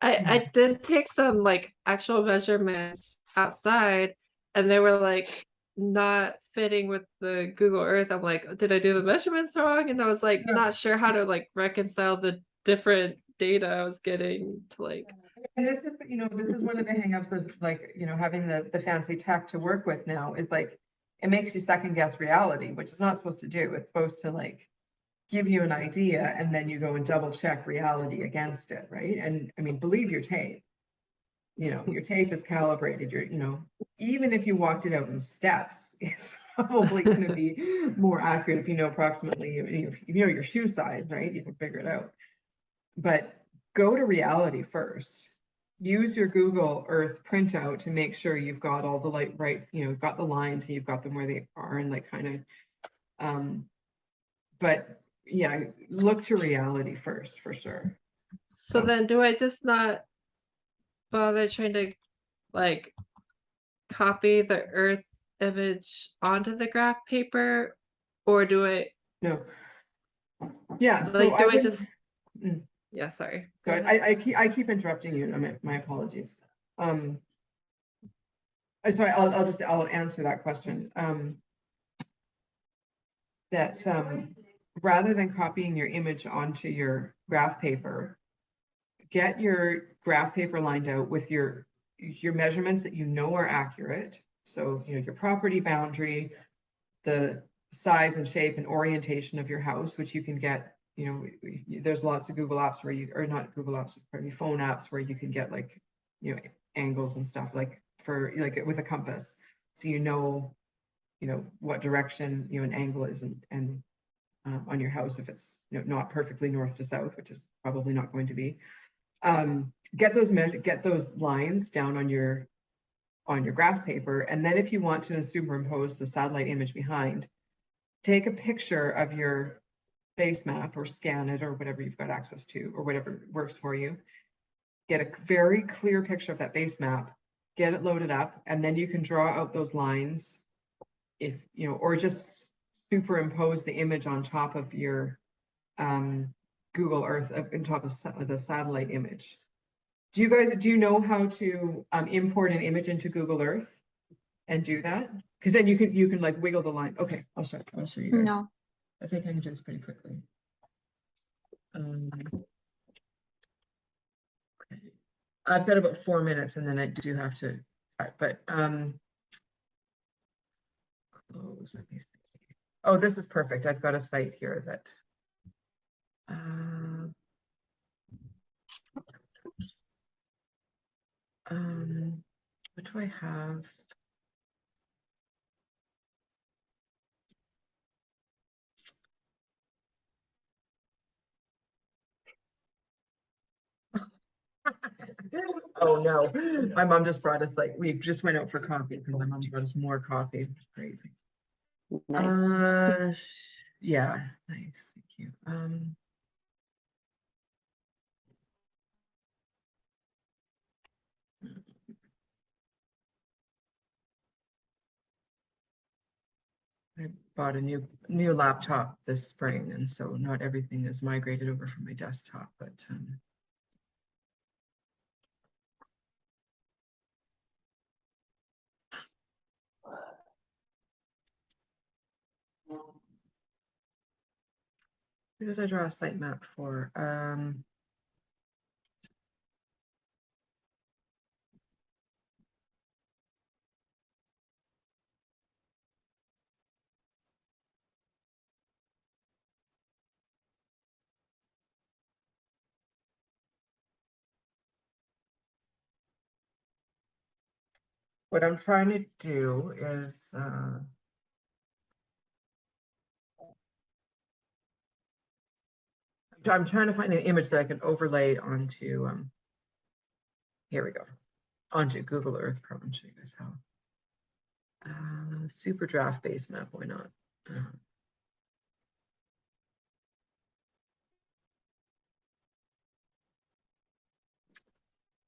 I did take some like actual measurements outside and they were like not fitting with the Google Earth. I'm like, did I do the measurements wrong? And I was like No. not sure how to like reconcile the different data I was getting to like. And this is, you know, this is one of the hangups of like, you know, having the fancy tech to work with now, is like, it makes you second guess reality, which is not supposed to do. It's supposed to like give you an idea and then you go and double check reality against it, right? And I mean, believe your tape. You know, your tape is calibrated, you know, even if you walked it out in steps, it's probably going to be more accurate if you know approximately, if you know your shoe size, right? You can figure it out. But go to reality first. Use your Google Earth printout to make sure you've got all the right, you know, got the lines and you've got them where they are, and like kind of, but yeah, look to reality first for sure. So then do I just not bother trying to like copy the Earth image onto the graph paper, or do I No. Yeah, so like do I would, just Mm. yeah, sorry. So I keep interrupting you, and my apologies. Sorry, I'll answer that question. Rather than copying your image onto your graph paper, get your graph paper lined out with your measurements that you know are accurate. So, you know, your property boundary, the size and shape and orientation of your house, which you can get, you know, there's lots of Google apps where you, or not Google apps, pardon me, phone apps where you can get like, you know, angles and stuff, like for like with a compass. So you know what direction, you know, an angle is, and on your house, if it's, you know, not perfectly north to south, which is probably not going to be. Get those lines down on your graph paper, and then if you want to superimpose the satellite image behind, take a picture of your base map or scan it or whatever you've got access to or whatever works for you. Get a very clear picture of that base map, get it loaded up, and then you can draw out those lines, if you know, or just superimpose the image on top of your Google Earth, on top of the satellite image. Do you know how to import an image into Google Earth and do that? Because then you can like wiggle the line. Okay, I'll show you guys. No. I think I can do this pretty quickly. Okay. I've got about 4 minutes and then I do have to cut, but close. Let me see. Oh, this is perfect. I've got a site here that what do I have? Oh no, my mom just brought us, like, we just went out for coffee because my mom brought us more coffee. Great. Nice. Yeah, nice, thank you. I bought a new laptop this spring, and so not everything is migrated over from my desktop, but who did I draw a site map for? what I'm trying to do is, I'm trying to find an image that I can overlay onto, here we go, onto Google Earth Pro and show you guys how. Super draft base map, why not?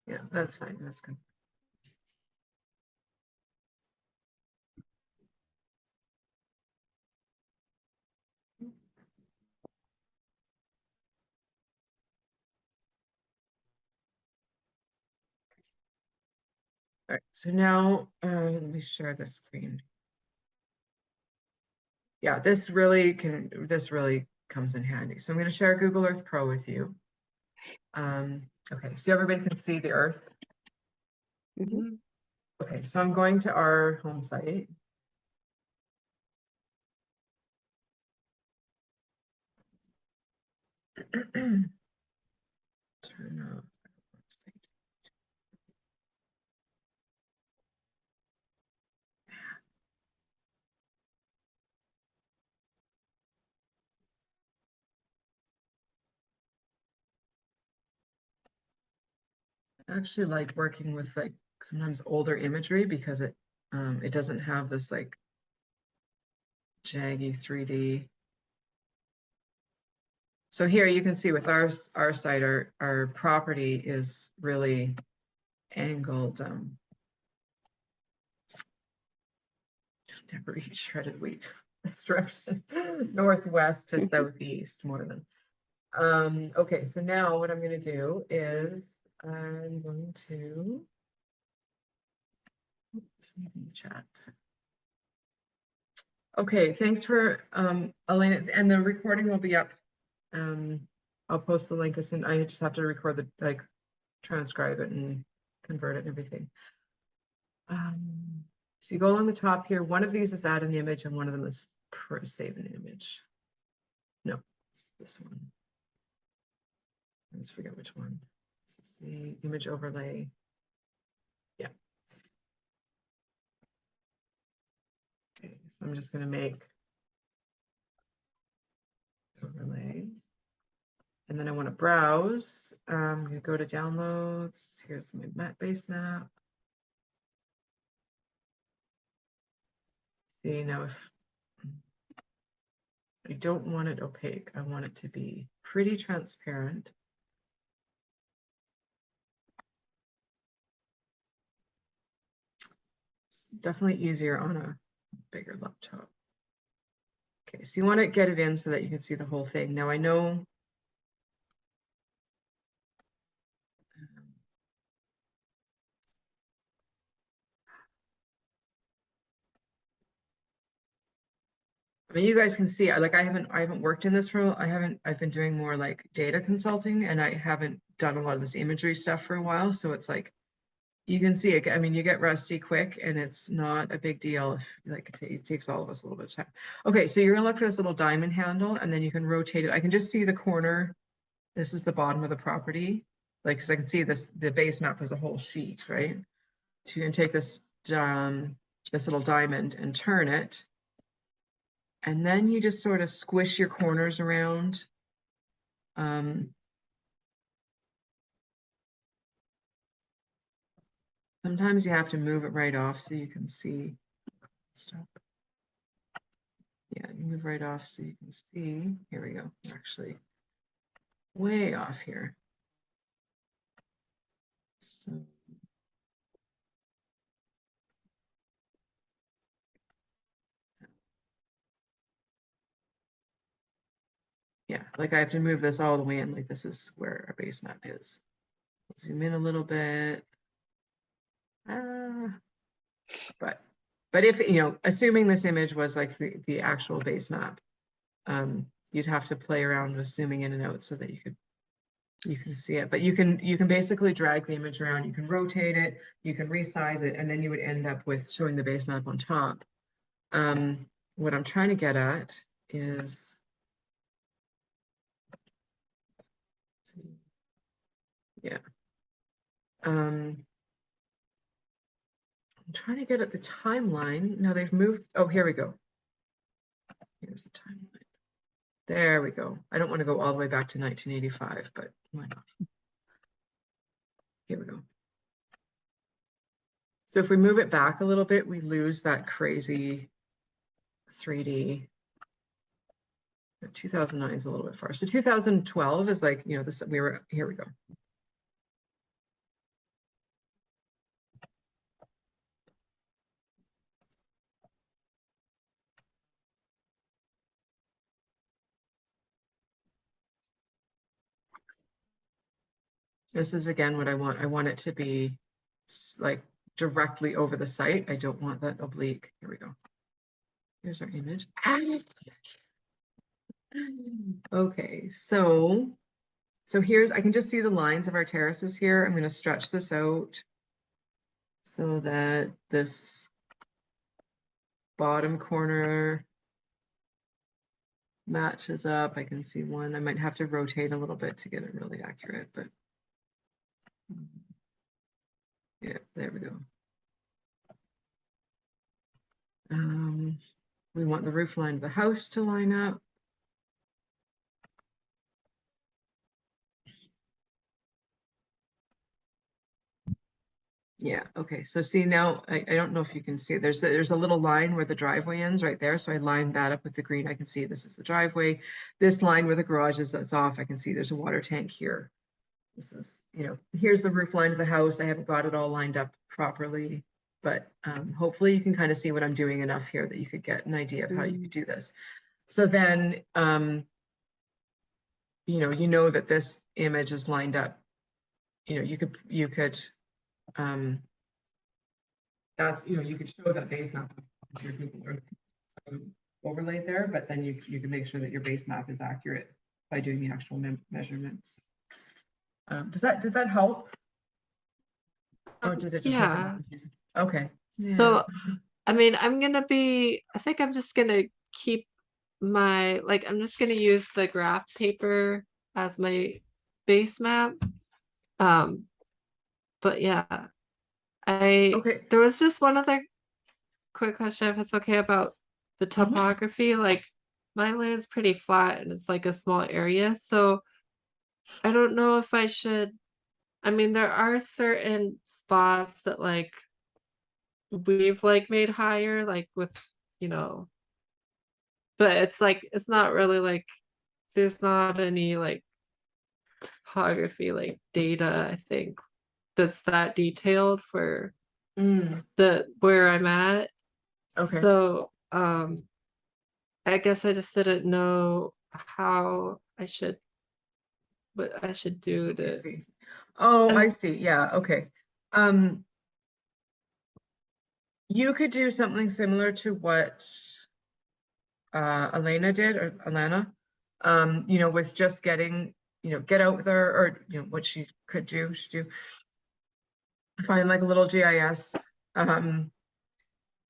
Yeah, that's fine, that's good. All right, so now let me share the screen. Yeah, this really comes in handy. So I'm going to share Google Earth Pro with you. Okay, so everybody can see the Earth. Mhm. Okay, so I'm going to our home site. Turn off. I actually like working with like sometimes older imagery because it doesn't have this like jaggy 3D. So here you can see with our site, our property is really angled. Never eat shredded wheat. This direction, northwest to southeast more than. Okay, so now what I'm going to do is I'm going to chat. Okay, thanks for Elena, and the recording will be up. I'll post the link as soon. I just have to record the like transcribe it and convert it and everything. So you go along the top here. One of these is add an image, and one of them is save an image. No, it's this one. Let's forget which one. This is the image overlay. Yeah. Okay, I'm just going to make overlay. And then I want to browse. I'm going to go to downloads. Here's my map base map. See, now if I don't want it opaque, I want it to be pretty transparent. It's definitely easier on a bigger laptop. Okay, so you want to get it in so that you can see the whole thing. Now I know I mean, you guys can see, I haven't worked in this role. I've been doing more like data consulting, and I haven't done a lot of this imagery stuff for a while. So it's like, you can see it. I mean, you get rusty quick, and it's not a big deal if like it takes all of us a little bit of time. Okay, so you're gonna look for this little diamond handle, and then you can rotate it. I can just see the corner. This is the bottom of the property, like, because I can see the base map as a whole sheet, right? So you can take this little diamond and turn it. And then you just sort of squish your corners around. Sometimes you have to move it right off so you can see stuff. Yeah, you move right off so you can see. Here we go. We're actually way off here. So yeah, like I have to move this all the way in. Like this is where our base map is. Zoom in a little bit. But if, you know, assuming this image was like the actual base map, you'd have to play around with zooming in and out so that you can see it. But you can basically drag the image around, you can rotate it, you can resize it, and then you would end up with showing the base map on top. What I'm trying to get at is yeah. I'm trying to get at the timeline. No, they've moved. Oh, here we go. Here's the timeline. There we go. I don't want to go all the way back to 1985, but why not? Here we go. So if we move it back a little bit, we lose that crazy 3D. 2009 is a little bit far. So 2012 is like, you know, this, here we go. This is again what I want. I want it to be like directly over the site. I don't want that oblique. Here we go. Here's our image. Okay, so here's, I can just see the lines of our terraces here. I'm going to stretch this out so that this bottom corner matches up. I can see one. I might have to rotate a little bit to get it really accurate, but yeah, there we go. We want the roof line of the house to line up. Yeah, okay, so see now, I don't know if you can see it. There's a little line where the driveway ends right there. So I lined that up with the green. I can see this is the driveway. This line where the garage is, that's off. I can see there's a water tank here. This is, you know, here's the roof line of the house. I haven't got it all lined up properly, but hopefully you can kind of see what I'm doing enough here that you could get an idea of how you could do this. So then, you know that this image is lined up. You know, you could that's, you know, you could show that base map of your Google Earth overlaid there, but then you can make sure that your base map is accurate by doing the actual measurements. Did that help? Or did it just Yeah. Okay. So, I mean, I think I'm just gonna keep I'm just gonna use the graph paper as my base map. But yeah, Okay. there was just one other quick question, if it's okay, about the topography. Like my land is pretty flat and it's like a small area, so I don't know if I should. I mean, there are certain spots that like we've like made higher, like with, you know, but it's like it's not really like there's not any like topography like data, I think, that's that detailed for the where I'm at. Okay. So I guess I just didn't know what I should do I to. see. Oh, I see. Yeah, okay. You could do something similar to what Elena did, or Alana, you know, with just getting, you know, get out with her, or, you know, what she could do, find like a little GIS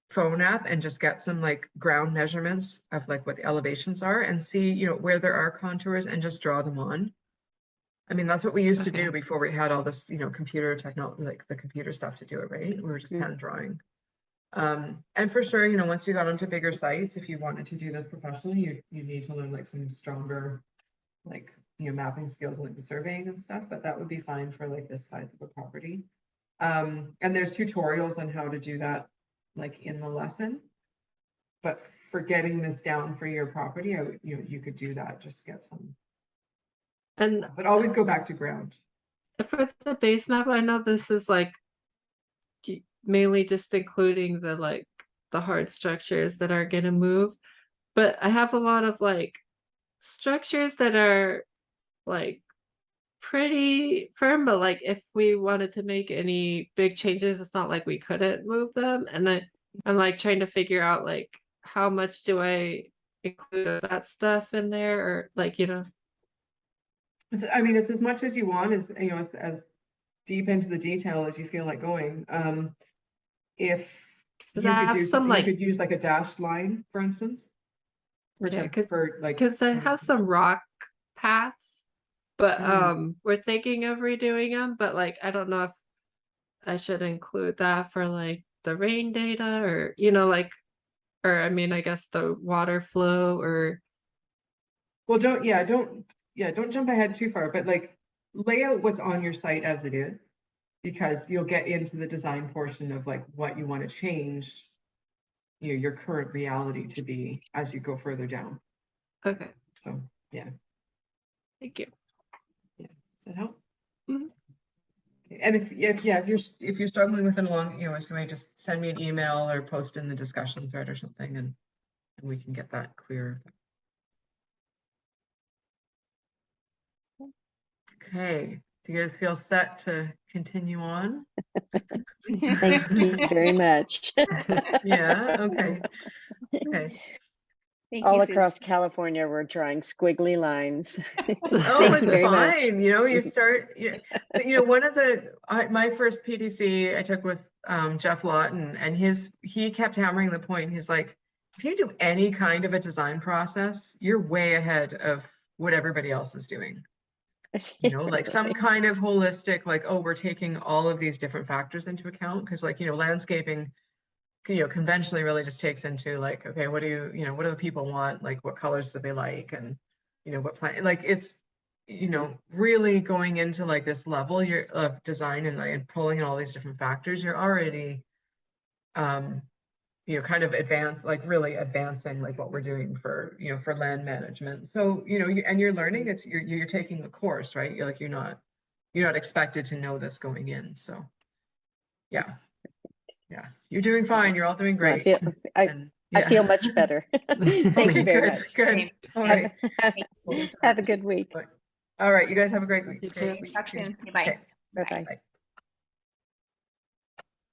phone app and just get some like ground measurements of like what the elevations are and see, you know, where there are contours and just draw them on. I mean, that's what we used to do before we had all this, you know, computer technology, like the computer stuff to do it, right? We were just hand drawing. And for sure, you know, once you got onto bigger sites, if you wanted to do this professionally, you need to learn like some stronger, like, you know, mapping skills, like the surveying and stuff, but that would be fine for like this size of a property. And there's tutorials on how to do that, like in the lesson. But for getting this down for your property, you could do that, just get some. But always go back to ground. For the base map, I know this is like mainly just including the hard structures that are gonna move, but I have a lot of like structures that are like pretty firm, but like if we wanted to make any big changes, it's not like we couldn't move them. And I'm like trying to figure out like how much do I include that stuff in there, or like, you know. I mean, it's as much as you want, as you know, as deep into the detail as you feel like going. If you could do something, you could use like a dashed line, for instance. Because I have some rock paths, but we're thinking of redoing them, but like I don't know if I should include that for like the rain data, or, you know, like, or I mean, I guess the water flow, or Well, don't jump ahead too far, but like lay out what's on your site as it is, because you'll get into the design portion of like what you want to change, you know, your current reality to be as you go further down. okay, So yeah, thank you. does that help? Mhm. And if you're struggling with it along, you know, if you may just send me an email or post in the discussion thread or something, and we can get that clear. Okay, do you guys feel set to continue on? Thank you very much. Yeah, okay. Okay. Thank All you, Susan. across California, we're drawing squiggly lines. Oh, Thank you it's very much. fine. You know, you start, you know, one of my first PDC I took with Jeff Lawton, and he kept hammering the point. He's like, if you do any kind of a design process, you're way ahead of what everybody else is doing. You know, like some kind of holistic, like, oh, we're taking all of these different factors into account. Because like, you know, landscaping, you know, conventionally really just takes into like, okay, what do the people want? Like, what colors do they like? And, you know, what plant, like it's, you know, really going into like this level of design and like pulling in all these different factors, you're already, you know, kind of really advancing like what we're doing for, you know, for land management. So, you know, and you're learning, you're taking a course, right? You're not expected to know this going in. So yeah, you're doing fine. You're all doing Well, great. I feel much better. Thank you very much. Good. All right. Thank you, Susan, so Have a much. good week. All right. You guys have a great week. You Okay, too. Talk soon. Okay, bye. Okay. Bye-bye. Bye.